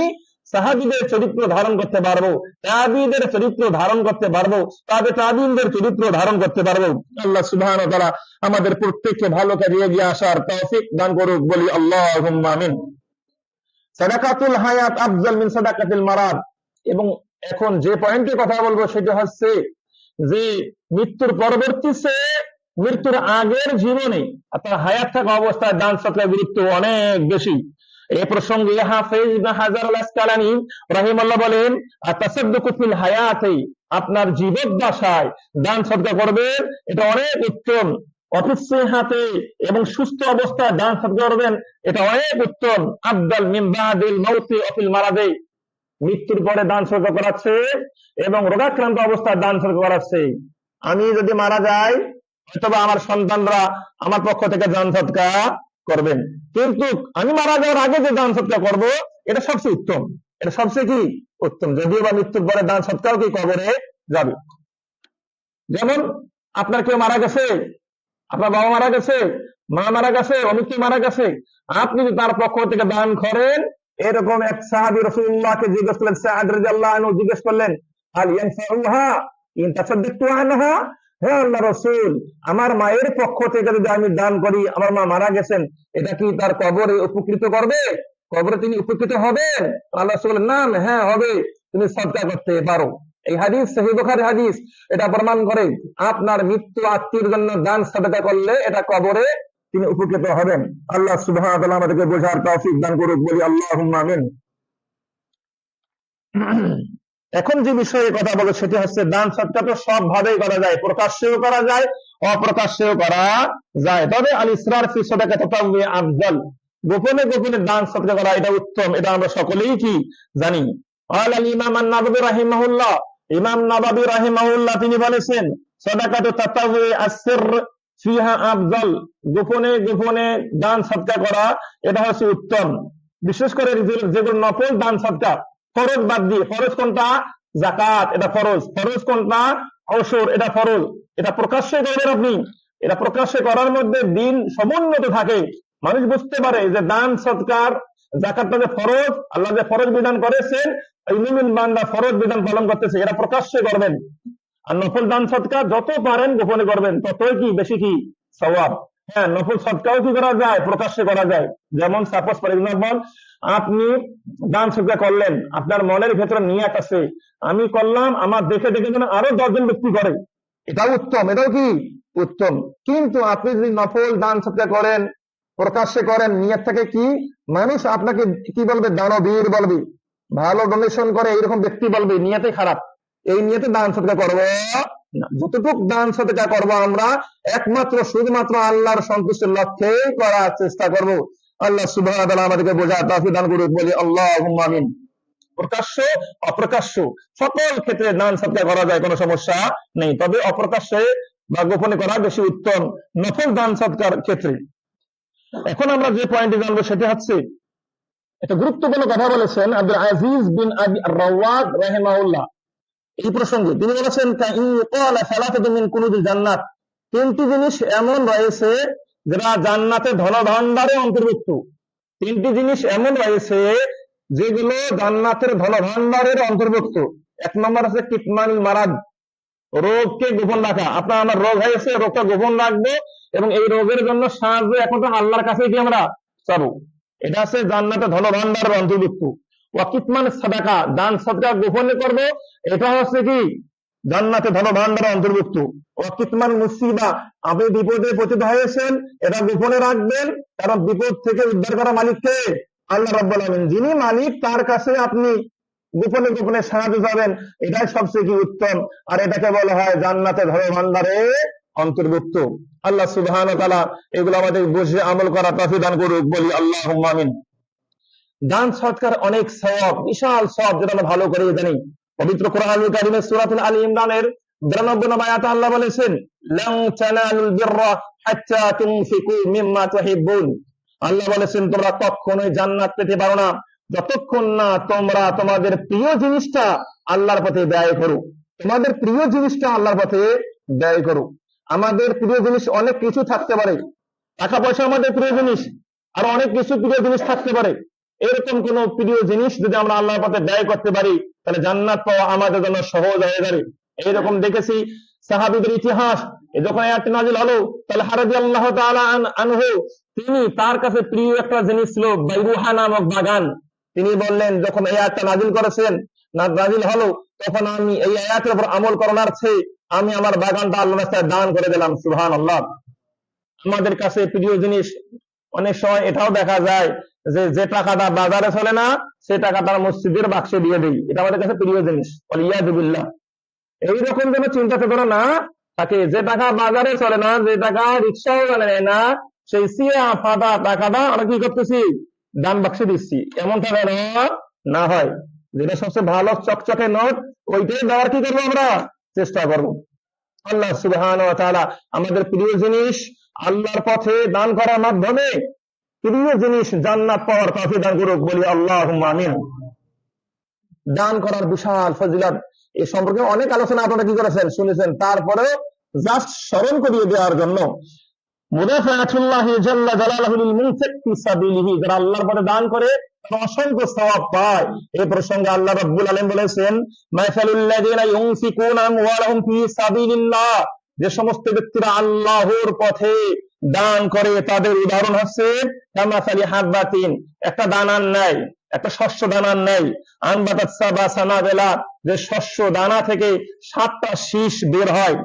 সাহাবীদের চরিত্র ধারণ করতে পারবো, তাবিঈদের চরিত্র ধারণ করতে পারবো, তাবিঈনদের চরিত্র ধারণ করতে পারবো। আল্লাহ সুবহানাহু ওয়া তাআলা আমাদের প্রত্যেককে ভালো কাজে এগিয়ে আসার তৌফিক দান করুক, বলি আল্লাহুম্মা আমিন। সাদাকাতুল হায়াত আফজাল মিন সাদাকাতিল মারাদ। এবং এখন যে পয়েন্টে কথা বলবো সেটা হচ্ছে যে মৃত্যুর পরবর্তী সে মৃত্যুর আগের জীবনে আপনার হায়াত থাকা অবস্থায় দান সাদকার গুরুত্ব অনেক বেশি। এই প্রসঙ্গে হাফেজ ইবনে হাজার আল আসকালানী রাহিমাহুল্লাহ বলেন, আতাসাদ্দুকু ফিল হায়াতি, আপনার জীবদ্দশায় দান সাদকা করবেন, এটা অনেক উত্তম। অফিসিহাতে, এবং সুস্থ অবস্থায় দান সাদকা করবেন, এটা অনেক উত্তম। আফদাল মিন বাদিল মাউতি ওয়া ফিল মারাদি, মৃত্যুর পরে দান সাদকা করাচ্ছে এবং রোগাক্রান্ত অবস্থায় দান সাদকা করাচ্ছে। আমি যদি মারা যাই, অথবা আমার সন্তানরা আমার পক্ষ থেকে দান সাদকা করবেন, কিন্তু আমি মারা যাওয়ার আগে যে দান সাদকা করব এটা সবচেয়ে উত্তম, এটা সবচেয়ে কি উত্তম। যদিও বা মৃত্যুর পরে দান সাদকাও কি কবরে যাবে। যেমন আপনার কেউ মারা গেছে, আপনার বাবা মারা গেছে, মা মারা গেছে, অমুক মারা গেছে, আপনি যদি তার পক্ষ থেকে দান করেন, এরকম এক সাহাবী রাসূলুল্লাহকে জিজ্ঞেস করলেন, সাদ রাদিয়াল্লাহু আনহু জিজ্ঞেস করলেন, আল ইয়ানফাউহা ইন তাসাদ্দাকতু আনহা, হে আল্লাহ রাসূল, আমার মায়ের পক্ষ থেকে যদি আমি দান করি, আমার মা মারা গেছেন, এটা কি তার কবরে উপকৃত করবে? কবরে তিনি উপকৃত হবেন? আল্লাহ রাসূল বলেন, নাম, হ্যাঁ হবে, তুমি সদকা করতে পারো। এই হাদিস সহিহ বুখারী হাদিস। এটা প্রমাণ করে আপনার মৃত্যু আত্মীয়ের জন্য দান সদকা করলে এটা কবরে তিনি উপকৃত হবেন। আল্লাহ সুবহানাহু ওয়া তাআলা আমাদেরকে বোঝার তৌফিক দান করুক, বলি আল্লাহুম্মা আমিন। এখন যে বিষয়ে কথা বলো সেটি হচ্ছে দান সদকা তো সব ভাবেই করা যায়, প্রকাশ্যেও করা যায়, অপ্রকাশ্যেও করা যায়। তবে আল ইসরার ফি সাদাকা তাতাওয়ি আফদল, গোপনে গোপনে দান সদকা করা এটা উত্তম, এটা আমরা সকলেই কি জানি। আল ইমাম আন-নাবাবী রাহিমাহুল্লাহ, ইমাম নাবাবী রাহিমাহুল্লাহ তিনি বলেছেন, সাদাকাতু তাতাওয়ি আস-সিরর ফিহা আফদল, গোপনে গোপনে দান সদকা করা এটা হচ্ছে উত্তম। বিশেষ করে যেগুলো নফল দান সদকা, ফরজ বাদ দিয়ে, ফরজ কোনটা? যাকাত, এটা ফরজ। ফরজ কোনটা? অবসর, এটা ফরজ। এটা প্রকাশ্যে করবেন আপনি, এটা প্রকাশ্যে করার মধ্যে দিন সমুন্নত থাকে, মানুষ বুঝতে পারে যে দান সদকার যাকাতটা যে ফরজ, আল্লাহ যে ফরজ বিধান করেছেন, এই মুমিন বান্দা ফরজ বিধান পালন করতেছে, এটা প্রকাশ্যে করবেন। আর নফল দান সদকা যত পারেন গোপনে করবেন, ততই কি বেশি কি সওয়াব। হ্যাঁ, নফল সদকাও কি করা যায়? প্রকাশ্যে করা যায়। যেমন সাপোজ ফর এক্সাম্পল, আপনি দান সদকা করলেন, আপনার মনের ভেতরে নিয়ত আছে, আমি করলাম, আমার দেখে দেখে যেন আরো 10 জন ব্যক্তি করে, এটাও উত্তম, এটাও কি উত্তম। কিন্তু আপনি যদি নফল দান সদকা করেন, প্রকাশ্যে করেন, নিয়ত থেকে কি, মানুষ আপনাকে কি বলবে? দানবীর বলবে, ভালো ডোনেশন করে এইরকম ব্যক্তি বলবে, নিয়তে খারাপ। এই নিয়তে দান সদকা করবো না। যতটুক দান সদকা করবো আমরা একমাত্র শুধুমাত্র আল্লাহর সন্তুষ্টির লক্ষ্যে করার চেষ্টা করব। আল্লাহ সুবহানাহু ওয়া তাআলা আমাদেরকে বোঝার তৌফিক দান করুক, বলি আল্লাহুম্মা আমিন। প্রকাশ্য অপ্রকাশ্য সকল ক্ষেত্রে দান সদকা করা যায়, কোনো সমস্যা নেই। তবে অপ্রকাশ্যে বা গোপনে করা বেশি উত্তম নফল দান সদকার ক্ষেত্রে। এখন আমরা যে পয়েন্টে জানবো সেটা হচ্ছে, একটা গুরুত্বপূর্ণ কথা বলেছেন আব্দুল আজিজ বিন আবি আর-রাওয়াদ রাহিমাহুল্লাহ এই প্রসঙ্গে। তিনি বলেছেন, জান্নাত, 3টি জিনিস এমন রয়েছে যারা জান্নাতে ধনভাণ্ডারে অন্তর্ভুক্ত। 3টি জিনিস এমন রয়েছে যেগুলো জান্নাতের ধনভাণ্ডারের অন্তর্ভুক্ত। 1 নম্বর আছে কিতমানুল মারাদ, রোগকে গোপন রাখা। আপনার আমার রোগ হয়েছে, রোগটা গোপন রাখবো এবং এই রোগের জন্য সাহায্য একমাত্র আল্লাহর কাছে কি আমরা চাবো, এটা আছে জান্নাতে ধনভাণ্ডারের অন্তর্ভুক্ত। ওয়াকিতমান সাদাকা, দান সদকা গোপনে করব, এটা হচ্ছে কি জান্নাতে ধনভাণ্ডারের অন্তর্ভুক্ত। ওয়াকিতমান মুসিবা, আপনি বিপদে পতিত হয়েছেন, এটা গোপনে রাখবেন, কারণ বিপদ থেকে উদ্ধার করা মালিককে আল্লাহ রাব্বুল আলামিন, যিনি মালিক তার কাছে আপনি গোপনে গোপনে সাহায্য যাবেন, এটাই সবচেয়ে কি উত্তম। আর এটাকে বলা হয় জান্নাতে ধনভাণ্ডারে অন্তর্ভুক্ত। আল্লাহ সুবহানাহু ওয়া তাআলা এগুলো আমাদের বুঝে আমল করার তৌফিক দান করুক, বলি আল্লাহুম্মা আমিন। দান সদকার অনেক সওয়াব, বিশাল সওয়াব, যেটা আমরা ভালো করে জানি। পবিত্র কোরআনুল কারীমের সূরাতুল আলী ইমরানের 92 নম্বর আয়াতে আল্লাহ বলেছেন, লান তানালুল বিররা হাত্তা তুনফিকু মিম্মা তুহিব্বুন। আল্লাহ বলেছেন, তোমরা কখনোই জান্নাত পেতে পারো না যতক্ষণ না তোমরা তোমাদের প্রিয় জিনিসটা আল্লাহর পথে ব্যয় করো। তোমাদের প্রিয় জিনিসটা আল্লাহর পথে ব্যয় করো। আমাদের প্রিয় জিনিস অনেক কিছু থাকতে পারে, টাকা পয়সা আমাদের প্রিয় জিনিস, আর অনেক কিছু প্রিয় জিনিস থাকতে পারে। এরকম কোন প্রিয় জিনিস যদি আমরা আল্লাহর পথে ব্যয় করতে পারি, তাহলে জান্নাত পাওয়া আমাদের জন্য সহজ হয়ে যাবে। এইরকম দেখেছি সাহাবীদের ইতিহাস। যখন আয়াতটি নাযিল হলো, তাহলে রাদিয়াল্লাহু তাআলা আনহু, তিনি তার কাছে প্রিয় একটা জিনিস ছিল বাইরুহা নামক বাগান। তিনি বললেন, যখন এই আয়াতটা নাযিল করেছেন, নাযিল হলো, তখন আমি এই আয়াতের উপর আমল করার চেয়ে আমি আমার বাগানটা আল্লাহর রাস্তায় দান করে দিলাম। সুবহানাল্লাহ। আমাদের কাছে প্রিয় জিনিস, অনেক সময় এটাও দেখা যায় যে টাকাটা বাজারে চলে না, সে টাকাটা মসজিদের বাক্সে দিয়ে দিই, এটা আমাদের কাছে প্রিয় জিনিস। ওয়ালিয়াযু বিল্লাহ। এইরকম যেন চিন্তা চেতনা না থাকে, যে টাকা বাজারে চলে না, যে টাকা রিক্সাও নেয় না, সেই সিয়া ফাটা টাকাটা আমরা কি করতেছি, দান বাক্সে দিচ্ছি। এমনটা যেন না হয়। যেটা সবচেয়ে ভালো চকচকে নোট, ওইটাই দেওয়ার কি করবো আমরা চেষ্টা করবো। আল্লাহ সুবহানাহু ওয়া তাআলা আমাদের প্রিয় জিনিস আল্লাহর পথে দান করার মাধ্যমে প্রিয় জিনিস জান্নাত পাওয়ার তৌফিক দান করুক, বলি আল্লাহুম্মা আমিন। দান করার বিশাল ফজিলত এ সম্পর্কে অনেক আলোচনা আপনারা কি করেছেন, শুনেছেন। তারপরে জাস্ট স্মরণ করিয়ে দেওয়ার জন্য, মুদাফাআতুল্লাহি জাল্লা জালালুহু লিল মুনফিক ফি সাবিলিহি, যারা আল্লাহর পথে দান করে তারা অসংখ্য সওয়াব পায়। এই প্রসঙ্গে আল্লাহ রাব্বুল আলামিন বলেছেন, মাসালুল লাযিনা ইউনফিকুনা আমওয়ালাহুম ফি সাবিলিল্লাহ যে সমস্ত ব্যক্তিরা আল্লাহর পথে দান করে তাদের উদাহরণ হচ্ছে কামাসালি হাব্বাতিন, একটা দানার ন্যায়, একটা শস্য দানার ন্যায়, আনবাতাত সাবা সানাবেলা, যে শস্য দানা থেকে 7টা শীষ বের হয়,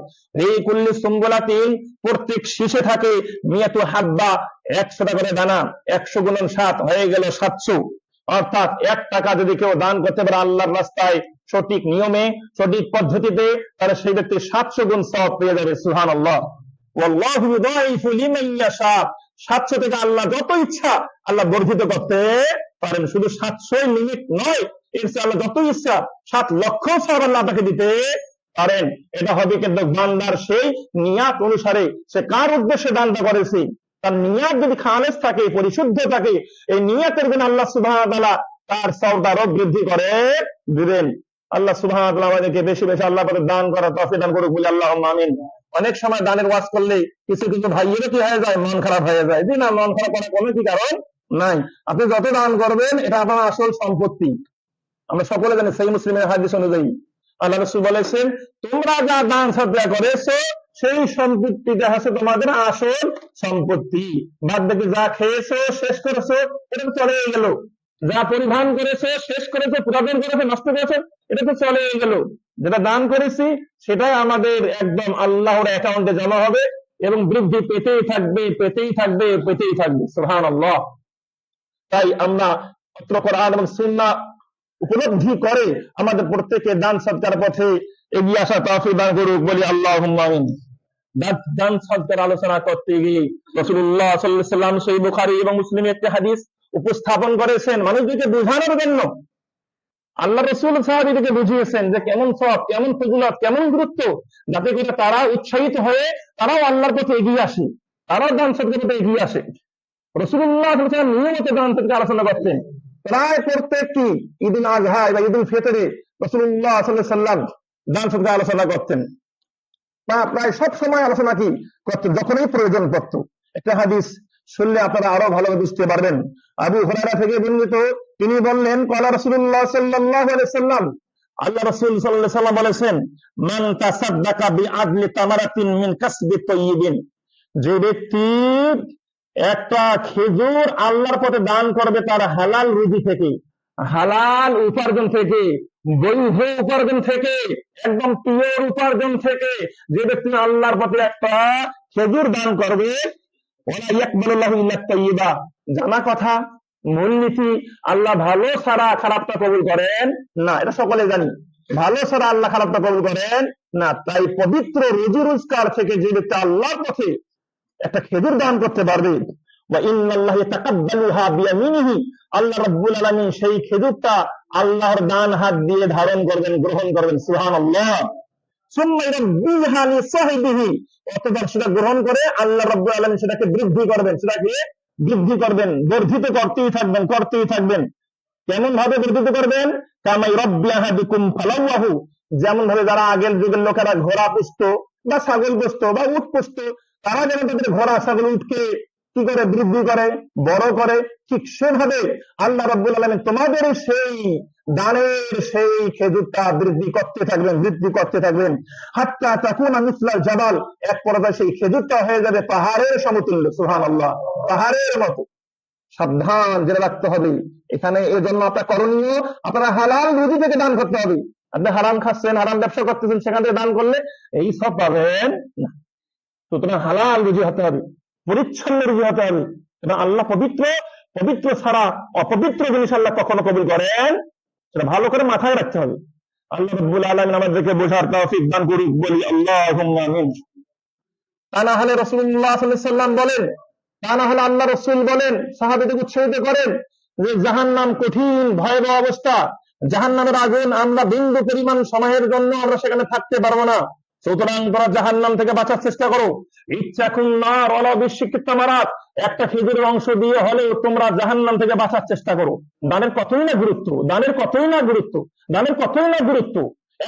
এই কুল্লি সুম্বুলাতিন, প্রত্যেক শীষে থাকে মিয়াতু হাব্বা, 100টা করে দানা, 100 গুণন 7 হয়ে গেল 700। অর্থাৎ 1 টাকা যদি কেউ দান করতে পারে আল্লাহর রাস্তায় সঠিক নিয়মে, সঠিক পদ্ধতিতে, তাহলে সেই ব্যক্তি 700 গুণ সওয়াব পেয়ে যাবে। সুবহানাল্লাহ। ওয়াল্লাহু ইউদাইফু লিমান ইয়াশা, 700 থেকে আল্লাহ যত ইচ্ছা আল্লাহ বর্ধিত করতে পারেন। শুধু 700 লিমিট নয়, এর চেয়ে আল্লাহ যত ইচ্ছা 7 লক্ষ সওয়াব আল্লাহ তাকে দিতে পারেন। এটা হবে কিন্তু বান্দার সেই নিয়াত অনুসারে, সে কার উদ্দেশ্যে দানটা করেছে, তার নিয়াত যদি খালেস থাকে, পরিশুদ্ধ থাকে, এই নিয়াতের জন্য আল্লাহ সুবহানাহু ওয়া তাআলা তার সওয়াব আরো বৃদ্ধি করে দিবেন। আল্লাহ সুবহানাহু ওয়া তাআলা আমাদেরকে বেশি বেশি আল্লাহ পাকের দান করার তৌফিক দান করুক বলি আল্লাহুম্মা আমিন। অনেক সময় দানের ওয়াজ করলে কিছু কিছু ভাইয়েরও কি হয়ে যায়, মন খারাপ হয়ে যায়। জি না, মন খারাপ করার কোনো কি কারণ নাই। আপনি যত দান করবেন এটা আপনার আসল সম্পত্তি। আমরা সকলে জানি সেই মুসলিমের হাদিস অনুযায়ী আল্লাহ রাসূল বলেছেন, তোমরা যা দান সদকা করেছো সেই সম্পত্তিটা হচ্ছে তোমাদের আসল সম্পত্তি। বাদ বাকি যা খেয়েছো, শেষ করেছো, এটা তো চলে গেল। যা পরিধান করেছো, শেষ করেছো, পুরাতন করেছো, নষ্ট করেছো, এটা তো চলে গেল। যেটা দান করেছি সেটাই আমাদের একদম আল্লাহর অ্যাকাউন্টে জমা হবে এবং বৃদ্ধি পেতেই থাকবে, পেতেই থাকবে, পেতেই থাকবে। সুবহানাল্লাহ। তাই আমরা কোরআন এবং সুন্নাহ উপলব্ধি করে আমাদের প্রত্যেকে দান সদকার পথে এগিয়ে আসা তৌফিক দান করুক বলি আল্লাহুম্মা আমিন। দান সদকার আলোচনা করতে গিয়ে রাসূলুল্লাহ সাল্লাল্লাহু আলাইহি ওয়াসাল্লাম সহিহ বুখারী এবং মুসলিমে একটি হাদিস উপস্থাপন করেছেন মানুষদেরকে বোঝানোর জন্য। আল্লাহ রাসূল সাহাবীদেরকে বুঝিয়েছেন যে কেমন সওয়াব, কেমন ফজিলত, কেমন গুরুত্ব, যাতে করে তারা উৎসাহিত হয়ে তারাও আল্লাহর পথে এগিয়ে আসে, তারাও দান সদকার পথে এগিয়ে আসে। রাসূলুল্লাহ সাল্লাল্লাহু আলাইহি ওয়াসাল্লাম নিয়মিত দান সদকার আলোচনা করতেন। প্রায় প্রত্যেকটি ঈদুল আযহা বা ঈদুল ফিতরে রাসূলুল্লাহ সাল্লাল্লাহু আলাইহি ওয়াসাল্লাম দান সদকার আলোচনা করতেন। প্রায় সব সময় আলোচনা কি করতেন, যখনই প্রয়োজন পড়তো। একটা হাদিস শুনলে আপনারা আরো ভালো বুঝতে পারবেন। আবু হুরায়রা থেকে বর্ণিত, তিনি বললেন, ক্বালা রাসূলুল্লাহ সাল্লাল্লাহু আলাইহি ওয়াসাল্লাম, আল্লাহ রাসূল সাল্লাল্লাহু আলাইহি ওয়াসাল্লাম বলেছেন, মান তাসাদদাকা বিআদলি তামারাতিন মিন কাসবি তাইয়িবিন, যে ব্যক্তি একটা খেজুর আল্লাহর পথে দান করবে তার হালাল রুজি থেকে, হালাল উপার্জন থেকে, বৈধ উপার্জন থেকে, একদম পিওর উপার্জন থেকে যে ব্যক্তি আল্লাহর পথে একটা খেজুর দান করবে, ওয়ালা ইয়াকবালুল্লাহু ইল্লা তাইয়্যিবা, জানা কথা, মূলনীতি, আল্লাহ ভালো ছাড়া খারাপটা কবুল করেন না, এটা সকলে জানি। ভালো ছাড়া আল্লাহ খারাপটা কবুল করেন না। তাই পবিত্র রুজি রোজগার থেকে যে ব্যক্তি আল্লাহর পথে একটা খেজুর দান করতে পারবে, ওয়া ইন্নাল্লাহা ইয়াতাকাব্বালুহা বিয়ামিনিহি, আল্লাহ রাব্বুল আলামিন সেই খেজুরটা আল্লাহর ডান হাত দিয়ে ধারণ করবেন, গ্রহণ করবেন। সুবহানাল্লাহ। সুম্মা ইরাব্বিহা লিসাহিবিহি, অতঃপর সেটা গ্রহণ করে আল্লাহ রাব্বুল আলামিন সেটাকে বৃদ্ধি করবেন, সেটাকে বৃদ্ধি করবেন, বর্ধিত করতেই থাকবেন, করতেই থাকবেন। কেমন ভাবে বর্ধিত করবেন? কামা ইরাব্বি আহাদুকুম ফালাওয়াহু, যেমন ভাবে যারা আগের যুগের লোকেরা ঘোড়া পুষতো বা ছাগল পুষতো বা উট পুষতো, তারা যেন তাদের ঘোড়া ছাগল উটকে কি করে বৃদ্ধি করে, বড় করে, ঠিক সেভাবে আল্লাহ রাব্বুল আলামিন তোমাদের সেই দানের সেই খেজুরটা বৃদ্ধি করতে থাকবেন, বৃদ্ধি করতে থাকবেন। হাত্তা তাকুনা মিসলাল জাবাল, এক পর্যায়ে সেই খেজুরটা হয়ে যাবে পাহাড়ের সমতুল্য। সুবহানাল্লাহ। পাহাড়ের মতো। সাবধান, জেনে রাখতে হবে। এখানে এই জন্য আপনার করণীয়, আপনারা হালাল রুজি থেকে দান করতে হবে। আপনি হারাম খাচ্ছেন, হারাম ব্যবসা করতেছেন, সেখান থেকে দান করলে এই সব পাবেন না। সুতরাং হালাল রুজি হতে হবে, পরিচ্ছন্ন রুজি হতে হবে। এবং আল্লাহ পবিত্র, পবিত্র ছাড়া অপবিত্র জিনিস আল্লাহ কখনো কবুল করেন, সেটা ভালো করে মাথায় রাখতে হবে। আল্লাহ রাব্বুল আলামিন আমাদেরকে বোঝার তৌফিক দান করুক বলি আল্লাহুম্মা আমিন। তা না হলে রাসূলুল্লাহ সাল্লাল্লাহু আলাইহি ওয়াসাল্লাম বলেন, তা না হলে আল্লাহ রাসূল বলেন, সাহাবীদের উৎসাহিত করেন যে জাহান্নাম কঠিন ভয়াবহ অবস্থা, জাহান্নামের আগুন আমরা বিন্দু পরিমাণ সময়ের জন্য আমরা সেখানে থাকতে পারবো না। সুতরাং তোমরা জাহান্নাম থেকে বাঁচার চেষ্টা করো। ইচ্ছাকুন নার ওয়ালা বিশিক্কি তামারাত, একটা খেজুরের অংশ দিয়ে হলেও তোমরা জাহান্নাম থেকে বাঁচার চেষ্টা করো। দানের কতই না গুরুত্ব, দানের কতই না গুরুত্ব, দানের কতই না গুরুত্ব।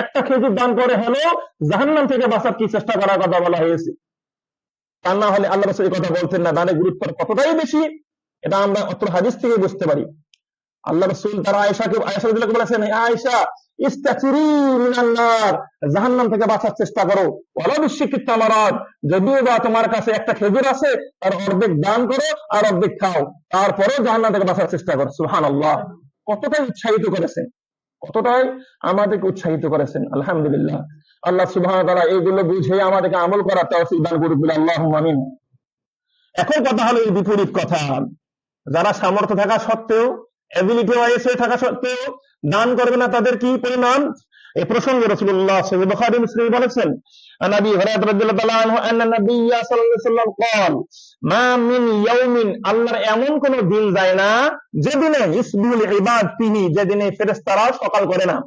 একটা খেজুর দান করে হলেও জাহান্নাম থেকে বাঁচার কি চেষ্টা করার কথা বলা হয়েছে। তা না হলে আল্লাহ রাসূল এই কথা বলতেন না, দানের গুরুত্ব কতটাই বেশি এটা আমরা অত্র হাদিস থেকে বুঝতে পারি। আল্লাহ রাসূল তারা আয়েশাকে বলেছেন, আয়েশা ইস্তাচিরি মিনান নার, জাহান্নাম থেকে বাঁচার চেষ্টা করো। ওয়ালাউ বিশিক্কি তামারাত, যদিও বা তোমার কাছে একটা খেজুর আছে তার অর্ধেক দান করো আর অর্ধেক খাও, তারপরেও জাহান্নাম থেকে বাঁচার চেষ্টা করো। সুবহানাল্লাহ। কতটাই উৎসাহিত করেছেন, কতটাই আমাদেরকে উৎসাহিত করেছেন। আলহামদুলিল্লাহ। আল্লাহ সুবহানাহু ওয়া তাআলা এইগুলো বুঝে আমাদেরকে আমল করার তৌফিক দান করুন, বলে আল্লাহুম্মা আমিন। এখন কথা হলো এই বিপরীত কথা, যারা সামর্থ্য থাকা সত্ত্বেও, এবিলিটি ওয়াইজ থাকা সত্ত্বেও দান করবে না, তাদের কি পরিণাম? এই প্রসঙ্গে রাসূলুল্লাহ সাল্লাল্লাহু আলাইহি ওয়াসাল্লাম বুখারী মুসলিম বলেছেন, আবি হুরায়রা রাদিয়াল্লাহু তাআলা আনহু আন্না নাবিয়্যা সাল্লাল্লাহু আলাইহি ওয়াসাল্লাম قال মা মিন ইয়াউমিন, আল্লাহর এমন কোন দিন যায় না যেদিনে ইসবুল ইবাদ ফিহি, যেদিনে ফেরেশতারা সকাল করে না,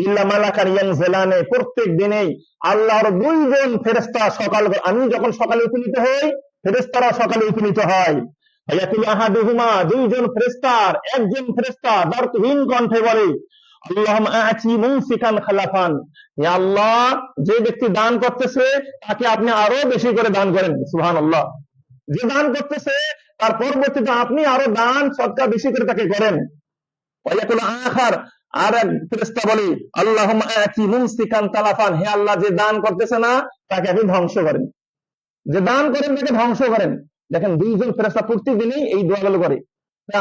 ইল্লা মালাকান ইয়ানজিলানে, প্রত্যেক দিনেই আল্লাহর দুইজন ফেরেশতা সকাল করে। আমি যখন সকালে উপনীত হই, ফেরেশতারা সকালে উপনীত হয়। ফায়াকুল আহাদুহুমা, দুইজন ফেরেশতার একজন ফেরেশতা দারতহীন কণ্ঠে বলে, আল্লাহুম্মা আ'তি মুমসিকান খালাফান, হে আল্লাহ, যে ব্যক্তি দান করতেছে তাকে আপনি আরো বেশি করে দান করেন। সুবহানাল্লাহ। যে দান করতেছে তার পরবর্তীতে আপনি আরো দান সদকা বেশি করে তাকে করেন। ওয়ায়াকুল আখার, আর এক ফেরেশতা বলে, আল্লাহুম্মা আ'তি মুমসিকান তালাফান, হে আল্লাহ, যে দান করতেছে না তাকে আপনি ধ্বংস করেন, যে দান করেন তাকে ধ্বংস করেন। দেখেন, দুইজন ফেরেশতা প্রতিদিনই এই দোয়াগুলো করে।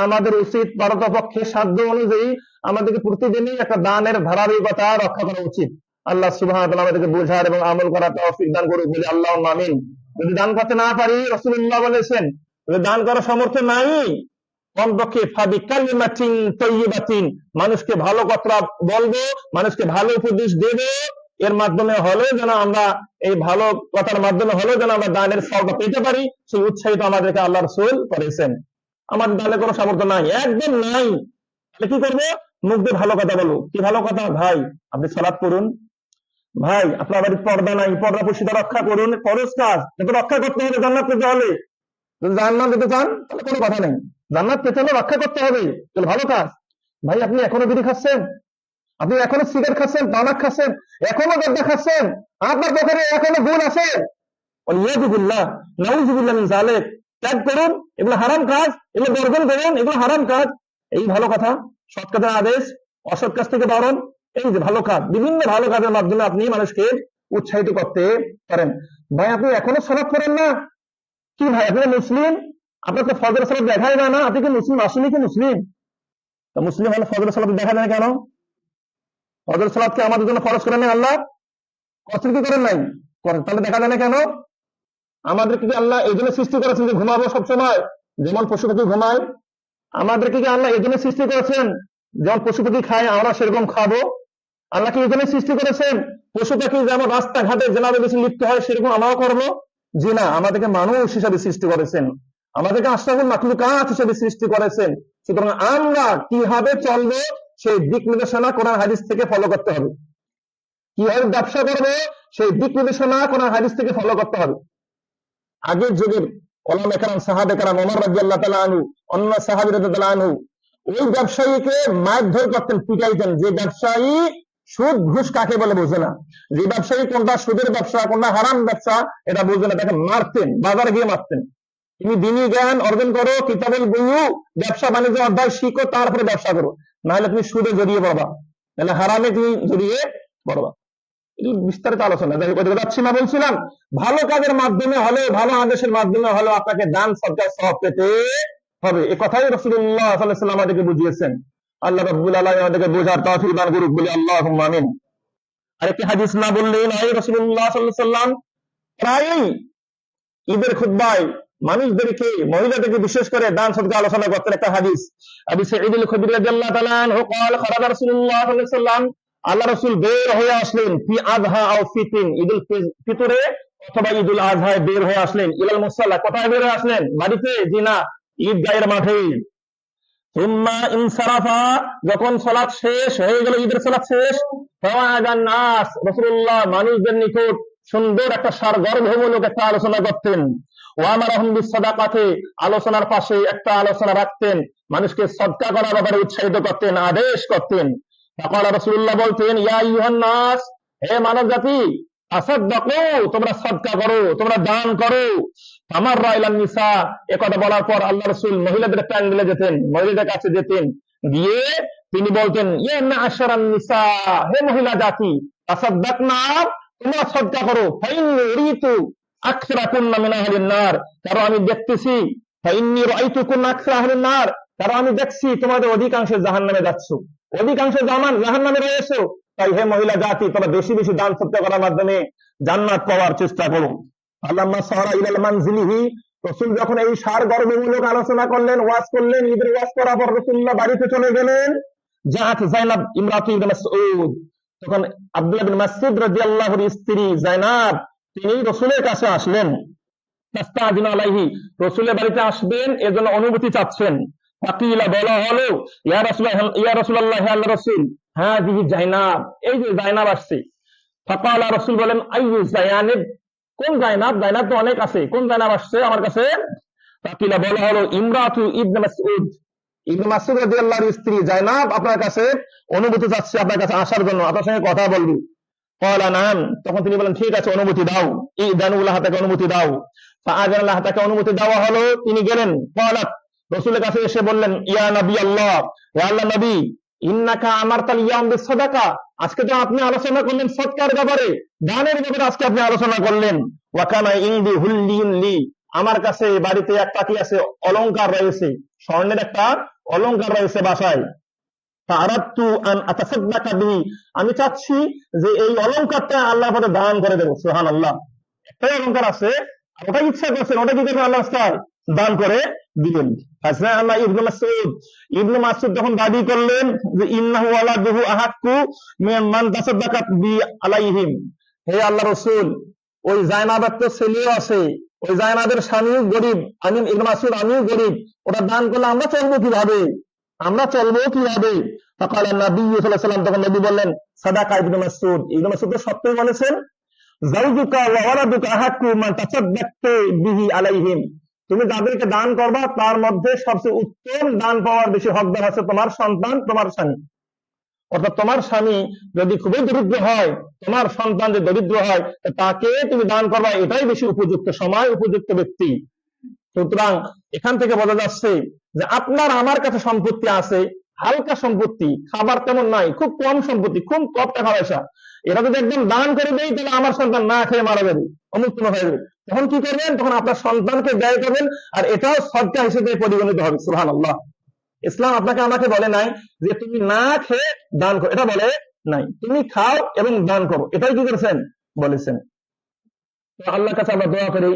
আমাদের উচিত পারতপক্ষে সাধ্য অনুযায়ী আমাদেরকে প্রতিদিনই একটা দানের ধারাবাহিকতা রক্ষা করা উচিত। আল্লাহ সুবহানাহু ওয়া তাআলা আমাদেরকে বোঝার এবং আমল করার তৌফিক দান করুন, বলে আল্লাহুম্মা আমিন। যদি দান করতে না পারি, রাসূলুল্লাহ বলেছেন, যদি দান করার সামর্থ্য নাই, কমপক্ষে ফাবিকালিমাতিন তাইয়্যিবাতিন, মানুষকে ভালো কথা বলবো, মানুষকে ভালো উপদেশ দেব, এর মাধ্যমে হলেও যেন আমরা, এই ভালো কথার মাধ্যমে হলেও যেন আমরা দানের সওয়াব পেতে পারি, সেই উৎসাহিত আমাদেরকে আল্লাহ রাসূল করেছেন। আমাদের দানের কোনো সামর্থ্য নাই, একদম নাই, তাহলে কি করবো? মুখ দিয়ে ভালো কথা বলবো। কি ভালো কথা? ভাই আপনি সালাত পড়ুন, ভাই আপনার বাড়ির পর্দা নাই, পর্দা পরিষদ রক্ষা করুন, ফরজ কাজ, কিন্তু রক্ষা করতে হবে জান্নাত পেতে হলে। যদি জান্নাত পেতে চান তাহলে কোনো কথা নেই, জান্নাত পেতে হলে রক্ষা করতে হবে, তাহলে ভালো কাজ। ভাই আপনি এখনো বিড়ি খাচ্ছেন, আপনি এখনো সিগারেট খাচ্ছেন, তামাক খাচ্ছেন, এখনো গাঁজা খাচ্ছেন, আপনার পকেটে এখনো গুণ আছে, ওয়ালিয়াযুবিল্লাহ, নাউযুবিল্লাহ মিন যালিক, ত্যাগ করুন, এগুলো হারাম কাজ, এগুলো বর্জন করুন, এগুলো হারাম কাজ। এই ভালো কথা, সৎ কাজের আদেশ, অসৎ কাজ থেকে বারণ, এই যে ভালো কাজ, বিভিন্ন ভালো কাজের মাধ্যমে আপনি মানুষকে উৎসাহিত করতে পারেন। ভাই আপনি এখনো সালাত করেন না, কি ভাই আপনি মুসলিম? আপনার তো ফজর সালাত দেখাই যায় না, আপনি কি মুসলিম? আসলে কি মুসলিম? তো মুসলিম হলে ফজর সালাত দেখা যায় না কেন? ফজর সালাতকে আমাদের জন্য ফরজ করেন নাই আল্লাহ? কষ্ট কি করেন নাই? করেন, তাহলে দেখা যায় না কেন? আমাদেরকে কি আল্লাহ এই জন্য সৃষ্টি করেছেন যে ঘুমাবো সবসময়, যেমন পশু পাখি ঘুমায়? আমাদেরকে কি আল্লাহ এই জন্য সৃষ্টি করেছেন যেমন পশু পাখি খায় আমরা সেরকম খাবো? আল্লাহ কি এই জন্য সৃষ্টি করেছেন পশু পাখি যেমন রাস্তাঘাটে জেনাবে বেশি লিপ্ত হয় সেরকম আমরাও করবো? জি না, আমাদেরকে মানুষ হিসাবে সৃষ্টি করেছেন, আমাদেরকে আশরাফুল মাখলুকাত হিসেবে সৃষ্টি করেছেন। সুতরাং আমরা কিভাবে চলবো সেই দিক নির্দেশনা কোরআন হাদিস থেকে ফলো করতে হবে। কিভাবে ব্যবসা করবো সেই দিক নির্দেশনা কোরআন হাদিস থেকে ফলো করতে হবে। আগের যুগের ওলামা কেরাম, সাহাবে কেরাম, ওমর রাদিয়াল্লাহু তাআলা আনহু, অন্য সাহাবী রাদিয়াল্লাহু আনহু, ওই ব্যবসায়ীকে মারধর করতেন, পিটাইতেন। যে ব্যবসায়ী সুদ ঘুষ কাকে বলে বোঝে না, যে ব্যবসায়ী কোনটা সুদের ব্যবসা কোনটা হারাম ব্যবসা এটা বোঝে না, তাকে মারতেন, বাজারে গিয়ে মারতেন। তুমি দ্বীনি জ্ঞান অর্জন করো, কিতাবুল বুয়ু, ব্যবসা বাণিজ্য অধ্যায় শিখো, তারপরে ব্যবসা করো, নাহলে তুমি সুদে জড়িয়ে পড়বা, নাহলে হারামে তুমি জড়িয়ে পড়বা। বিস্তারিত আলোচনা যাচ্ছি না, বলছিলাম ভালো কাজের মাধ্যমে হলে, ভালো আদেশের মাধ্যমে হলে আপনাকে দান সদকার সওয়াব পেতে হবে। এই কথাই রাসূলুল্লাহ সাল্লাল্লাহু আলাইহি ওয়াসাল্লাম আমাদেরকে বুঝিয়েছেন। আল্লাহ রাব্বুল আলামিন আমাদেরকে বোঝার তৌফিক দান করুক, বলি আল্লাহুম্মা আমিন। আরেকটি হাদিস না বললেই নয়, রাসূলুল্লাহ সাল্লাল্লাহু আলাইহি ওয়াসাল্লাম প্রায়ই ঈদের খুতবায় মানুষদেরকে, মহিলাদেরকে বিশেষ করে দান সদকা আলোচনা করতেন। একটা হাদিস, আবু সাঈদ আল খুদরি রাদিয়াল্লাহু তাআলা আনহু قال خرج رسول الله صلى الله عليه وسلم, আল্লাহ রাসূল বের হয়ে আসলেন, ফি আযহা আও ফিতিন, ঈদুল ফিতরে অথবা ঈদুল আযহায় বের হয়ে আসলেন, ইলাল মুসাল্লা, কোথায় বের হয়ে আসলেন? বাড়িতে? জি না, ঈদগাহের মাঠে। সুম্মা ইনসারাফা, যখন সালাত শেষ হয়ে গেল, ঈদের সালাত শেষ, ফাওয়াজান নাস, রাসূলুল্লাহ মানুষদের নিকট সুন্দর একটা সারগর্ভমূলক একটা আলোচনা করতেন। ওয়া আমারাহুম বিসসাদাকাতি, আলোচনার পাশে একটা আলোচনা রাখতেন, মানুষকে সদকা করার ব্যাপারে উৎসাহিত করতেন, আদেশ করতেন। ফাকালা, রাসূলুল্লাহ বলতেন, ইয়া আইয়ুহান নাস, হে মানব জাতি, তাসাদ্দাকু, তোমরা সদকা করো, তোমরা দান করো। তামাররা ইলান নিসা, একথা বলার পর আল্লাহ রাসূল মহিলাদের প্যান্ডেলে যেতেন, মহিলাদের কাছে যেতেন, গিয়ে তিনি বলতেন, ইয়া মা'আশারান নিসা, হে মহিলা জাতি, তাসাদ্দাকনা, তোমরা সদকা করো, ফাইন্নী উরিতু আকসারাকুন্না মিন আহলিন নার, কারণ আমি দেখতেছি, ফাইন্নী রাআইতুকুন্না আকসারা আহলিন নার, কারণ আমি দেখছি তোমাদের অধিকাংশ জাহান্নামে যাচ্ছ, অধিকাংশ জাহান্নামে রয়েছে। তাই হে মহিলা জাতি, তোমরা বেশি বেশি দান সদকা করার মাধ্যমে জান্নাত পাওয়ার চেষ্টা করো। আল্লামা সারা ইলাল মানজিলিহি, রাসূল যখন এই সারগর্ভমূলক আলোচনা করলেন, ওয়াজ করলেন, ঈদের ওয়াজ করার পর রাসূলুল্লাহ বাড়িতে চলে গেলেন। জাআত যায়নাব ইমরাতু ইবনে মাসউদ, তখন আব্দুল্লাহ বিন মাসউদ রাদিয়াল্লাহুর স্ত্রী যায়নাব তিনি রাসূলের কাছে আসলেন। তাস্তাযিনু আলাইহি, রাসূলের বাড়িতে আসবেন এজন্য অনুমতি চাচ্ছেন। ফাকিলা, বলা হলো, ইয়া রাসূলুল্লাহ, হে আল্লাহর রাসূল, হাযিহি যায়নাব, এই যে যায়নাব আসছে। ফাকালা, রাসূল বলেন, আইয়ু যায়নাব, কোন যায়নাব? যায়নাব তো অনেক আছে, কোন যায়নাব আসছে আমার কাছে? ফাকিলা, বলা হলো, ইমরাতু ইবনে মাসউদ, ইবনে মাসউদ রাদিয়াল্লাহুর স্ত্রী যায়নাব আপনার কাছে অনুমতি চাচ্ছে, আপনার কাছে আসার জন্য, আপনার সঙ্গে কথা বলবি। ক্বালা নাম, তখন তিনি বলেন, ঠিক আছে, অনুমতি দাও। ইদানু লাহা, তাকে অনুমতি দাও। ফাআযানা লাহা, তাকে অনুমতি দেওয়া হলো, তিনি গেলেন। ক্বালাত, রাসূলের কাছে এসে বললেন, ইয়া নবী আল্লাহ, হে আল্লাহর নবী, ইন্নাকা আমারতাল ইয়াম বিসসাদাকা, আজকে তো আপনি আলোচনা করলেন সদকার ব্যাপারে, দানের ব্যাপারে আজকে আপনি আলোচনা করলেন। ওয়া কানা ইনদি হুল্লিয়ুন লি, আমার কাছে বাড়িতে একটা কি আছে, অলংকার রয়েছে, স্বর্ণের একটা অলংকার রয়েছে বাসায়। ফাআরাদতু আন আতাসাদদাকা বিহি, আমি চাচ্ছি যে এই অলংকারটা আল্লাহর পথে দান করে দেব। সুবহানাল্লাহ, একটা অলংকার আছে, ওটা ইচ্ছা করছেন, ওটা কি করবেন? আল্লাহ রাস্তায় দান করে দিবেন। ফাসাআলা ইবনে মাসউদ, ইবনে মাসউদ যখন দাবি করলেন যে ইন্নাহু ওয়ালাদুহু আহাক্কু মান তাসাদদাকাত বি আলাইহিম, হে আল্লাহ রাসূল, ওই যায়নাবের তো ছেলেও আছে, ওই যায়নাবের স্বামীও গরিব, আমি ইবনে মাসউদ আমিও গরিব, ওটা দান করলে আমরা চলবো কিভাবে? আমরা চলবো কিভাবে? ফাকালা নবী সাল্লাল্লাহু আলাইহি ওয়াসাল্লাম, তখন নবী বললেন, সাদাকা ইবনে মাসউদ, ইবনে মাসউদ তো সত্যই বলেছেন। যাওজুকা ওয়া ওয়ালাদুকা আহাক্কু মান তাসাদদাকতা বিহি আলাইহিম, তুমি যাদেরকে দান করবা তার মধ্যে সবচেয়ে উত্তম দান পাওয়ার বেশি হকদার আছে তোমার সন্তান, তোমার স্বামী। অর্থাৎ তোমার স্বামী যদি খুবই দরিদ্র হয়, তোমার সন্তান যদি দরিদ্র হয়, তাকে তুমি দান করবা, এটাই বেশি উপযুক্ত সময়, উপযুক্ত ব্যক্তি। সুতরাং এখান থেকে বোঝা যাচ্ছে যে আপনার আমার কাছে সম্পত্তি আছে, হালকা সম্পত্তি, খাবার তেমন নাই, খুব কম সম্পত্তি, খুব কম টাকা পয়সা, এটা যদি একদম দান করে দেয়, তাহলে আমার সন্তান না খেয়ে মারা যাবে, অমুক্ত হয়ে যাবে। তখন কি করবেন? তখন আপনার সন্তানকে ব্যয় করবেন, আর এটাও সদকা হিসেবে পরিগণিত হবে। সুবহানাল্লাহ, ইসলাম আপনাকে আমাকে বলে নাই যে তুমি না খেয়ে দান করো, এটা বলে নাই, তুমি খাও এবং দান করো, এটাই কি করেছেন? বলেছেন। আল্লাহর কাছে আমরা দোয়া করি,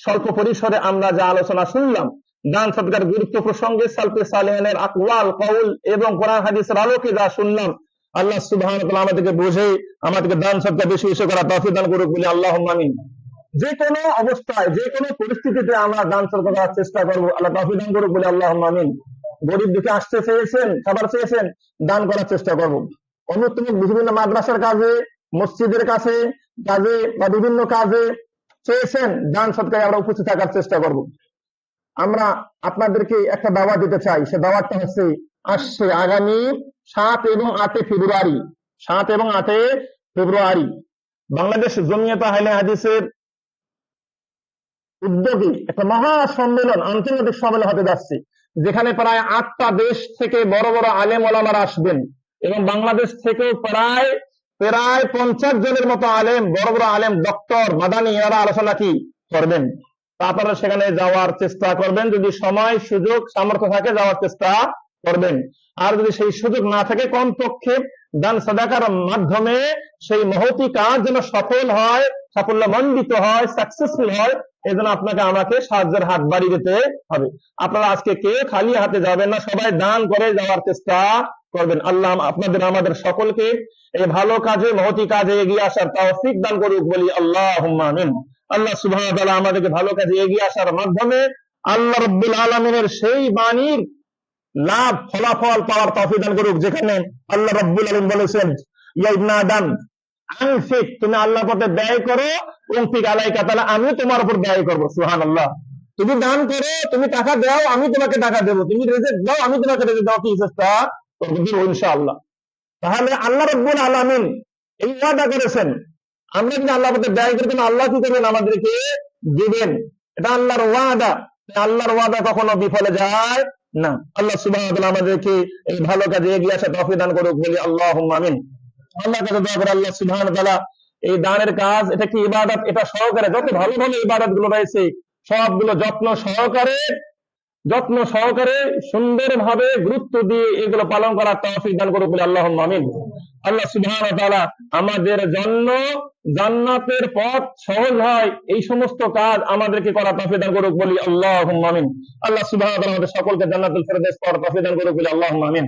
স্বল্প পরিসরে আমরা যা আলোচনা শুনলাম, দান সদকার গুরুত্ব প্রসঙ্গে সালফে সালেহিনের আকওয়াল, কওল এবং কোরআন হাদিসের আলোকে যা শুনলাম, আল্লাহ সুবহানাহু ওয়া তাআলা আমাদেরকে বুঝে আমাদেরকে দান সদকা বেশি বেশি করার তৌফিক দান করুক বলে আল্লাহুম্মা আমিন। যে কোনো অবস্থায়, যে কোনো পরিস্থিতিতে আমরা দান সদকা করার চেষ্টা করব, আল্লাহ তৌফিক দান করুক বলে আল্লাহুম্মা আমিন। গরিব দিকে আসতে চেয়েছেন, খাবার চেয়েছেন, দান করার চেষ্টা করব। অন্যতম বিভিন্ন মাদ্রাসার কাজে, মসজিদের কাছে কাজে বা বিভিন্ন কাজে চেয়েছেন, দান সদকায় আমরা উপস্থিত থাকার চেষ্টা করব। আমরা আপনাদেরকে একটা দাওয়াত দিতে চাই, সে দাওয়াতটা হচ্ছে আসছে আগামী 7 এবং 8 ফেব্রুয়ারি, 7 এবং 8 ফেব্রুয়ারি বাংলাদেশ জমিয়ত আহলে হাদিসের উদ্যোগে একটা মহা সম্মেলন, আন্তর্জাতিক সম্মেলন হতে যাচ্ছে, যেখানে প্রায় 8টা দেশ থেকে বড় বড় আলেম ওলামারা আসবেন, এবং বাংলাদেশ থেকেও প্রায় 50 জনের মতো আলেম, বড় বড় আলেম, ডক্টর, মাদানী, এরা আলোচনা কি করবেন। আপনারা সেখানে যাওয়ার চেষ্টা করবেন, যদি সময় সুযোগ সামর্থ্য থাকে যাওয়ার চেষ্টা করবেন, আর যদি সেই সুযোগ না থাকে কমপক্ষে দান সাদাকার মাধ্যমে সেই মহতি কাজ যেন সফল হয়, সাফল্যমণ্ডিত হয়, সাকসেসফুল হয়, এই জন্য আপনাকে আমাকে সাহায্যের হাত বাড়িয়ে দিতে হবে। আপনারা আজকে কেউ খালি হাতে যাবেন না, সবাই দান করে যাওয়ার চেষ্টা করবেন। আল্লাহ আপনাদের আমাদের সকলকে এই ভালো কাজে, মহতি কাজে এগিয়ে আসার তৌফিক দান করুক বলি আল্লাহুম্মা আমিন। আল্লাহ সুবহানাহু ওয়া তাআলা আমাদেরকে ভালো কাজে এগিয়ে আসার মাধ্যমে আল্লাহ রাব্বুল আলামিনের সেই বাণীর লাভ ফলাফল পাওয়ার তৌফিক দান করুক, যেখানে আল্লাহ রাব্বুল আলামিন বলেছেন, ইয়া ইবনে আদম আনফিক, তুমি আল্লাহর পথে ব্যয় করো, উনফিক আলাইকা, তাহলে আমি তোমার উপর ব্যয় করব। সুবহানাল্লাহ, তুমি দান করো, তুমি টাকা দাও, আমি তোমাকে টাকা দেব, তুমি রিজিক দাও, আমি তোমাকে রিজিক দেব, কি চেষ্টা করব, দিব ইনশাআল্লাহ। তাহলে আল্লাহ রাব্বুল আলামিন এই ওয়াদা করেছেন, আমরা যদি আল্লাহর পথে ব্যয় করি, আল্লাহ কি করবেন? আমাদেরকে দিবেন, এটা আল্লাহর ওয়াদা। আল্লাহর ওয়াদা কখনো বিফলে যায় না। আল্লাহ সুবহানাহু ওয়া তাআলা আমাদেরকে এই ভালো কাজে এগিয়ে আসা তৌফিক দান করুক, বলি আল্লাহুম্মা আমিন। আল্লাহর কাছে দোয়া করে আল্লাহ সুবহানাহু ওয়া তাআলা এই দানের কাজ, এটা কি ইবাদত, এটা সহকারে যত ভালো ভালো ইবাদত গুলো রয়েছে সবগুলো যত্ন সহকারে সুন্দরভাবে গুরুত্ব দিয়ে এগুলো পালন করার তৌফিক দান করুক, বলে আল্লাহুম্মা আমিন। আল্লাহ সুবহানাহু ওয়া তাআলা আমাদের জন্য জান্নাতের পথ সহজ হয় এই সমস্ত কাজ আমাদেরকে করার তৌফিক দান করুক, বলি আল্লাহুম্মা আমিন। আল্লাহ সুবহানাহু ওয়া তাআলা আমাদের সকলকে জান্নাতুল ফেরদৌস পাওয়ার তৌফিক দান করুক, বলি আল্লাহুম্মা আমিন।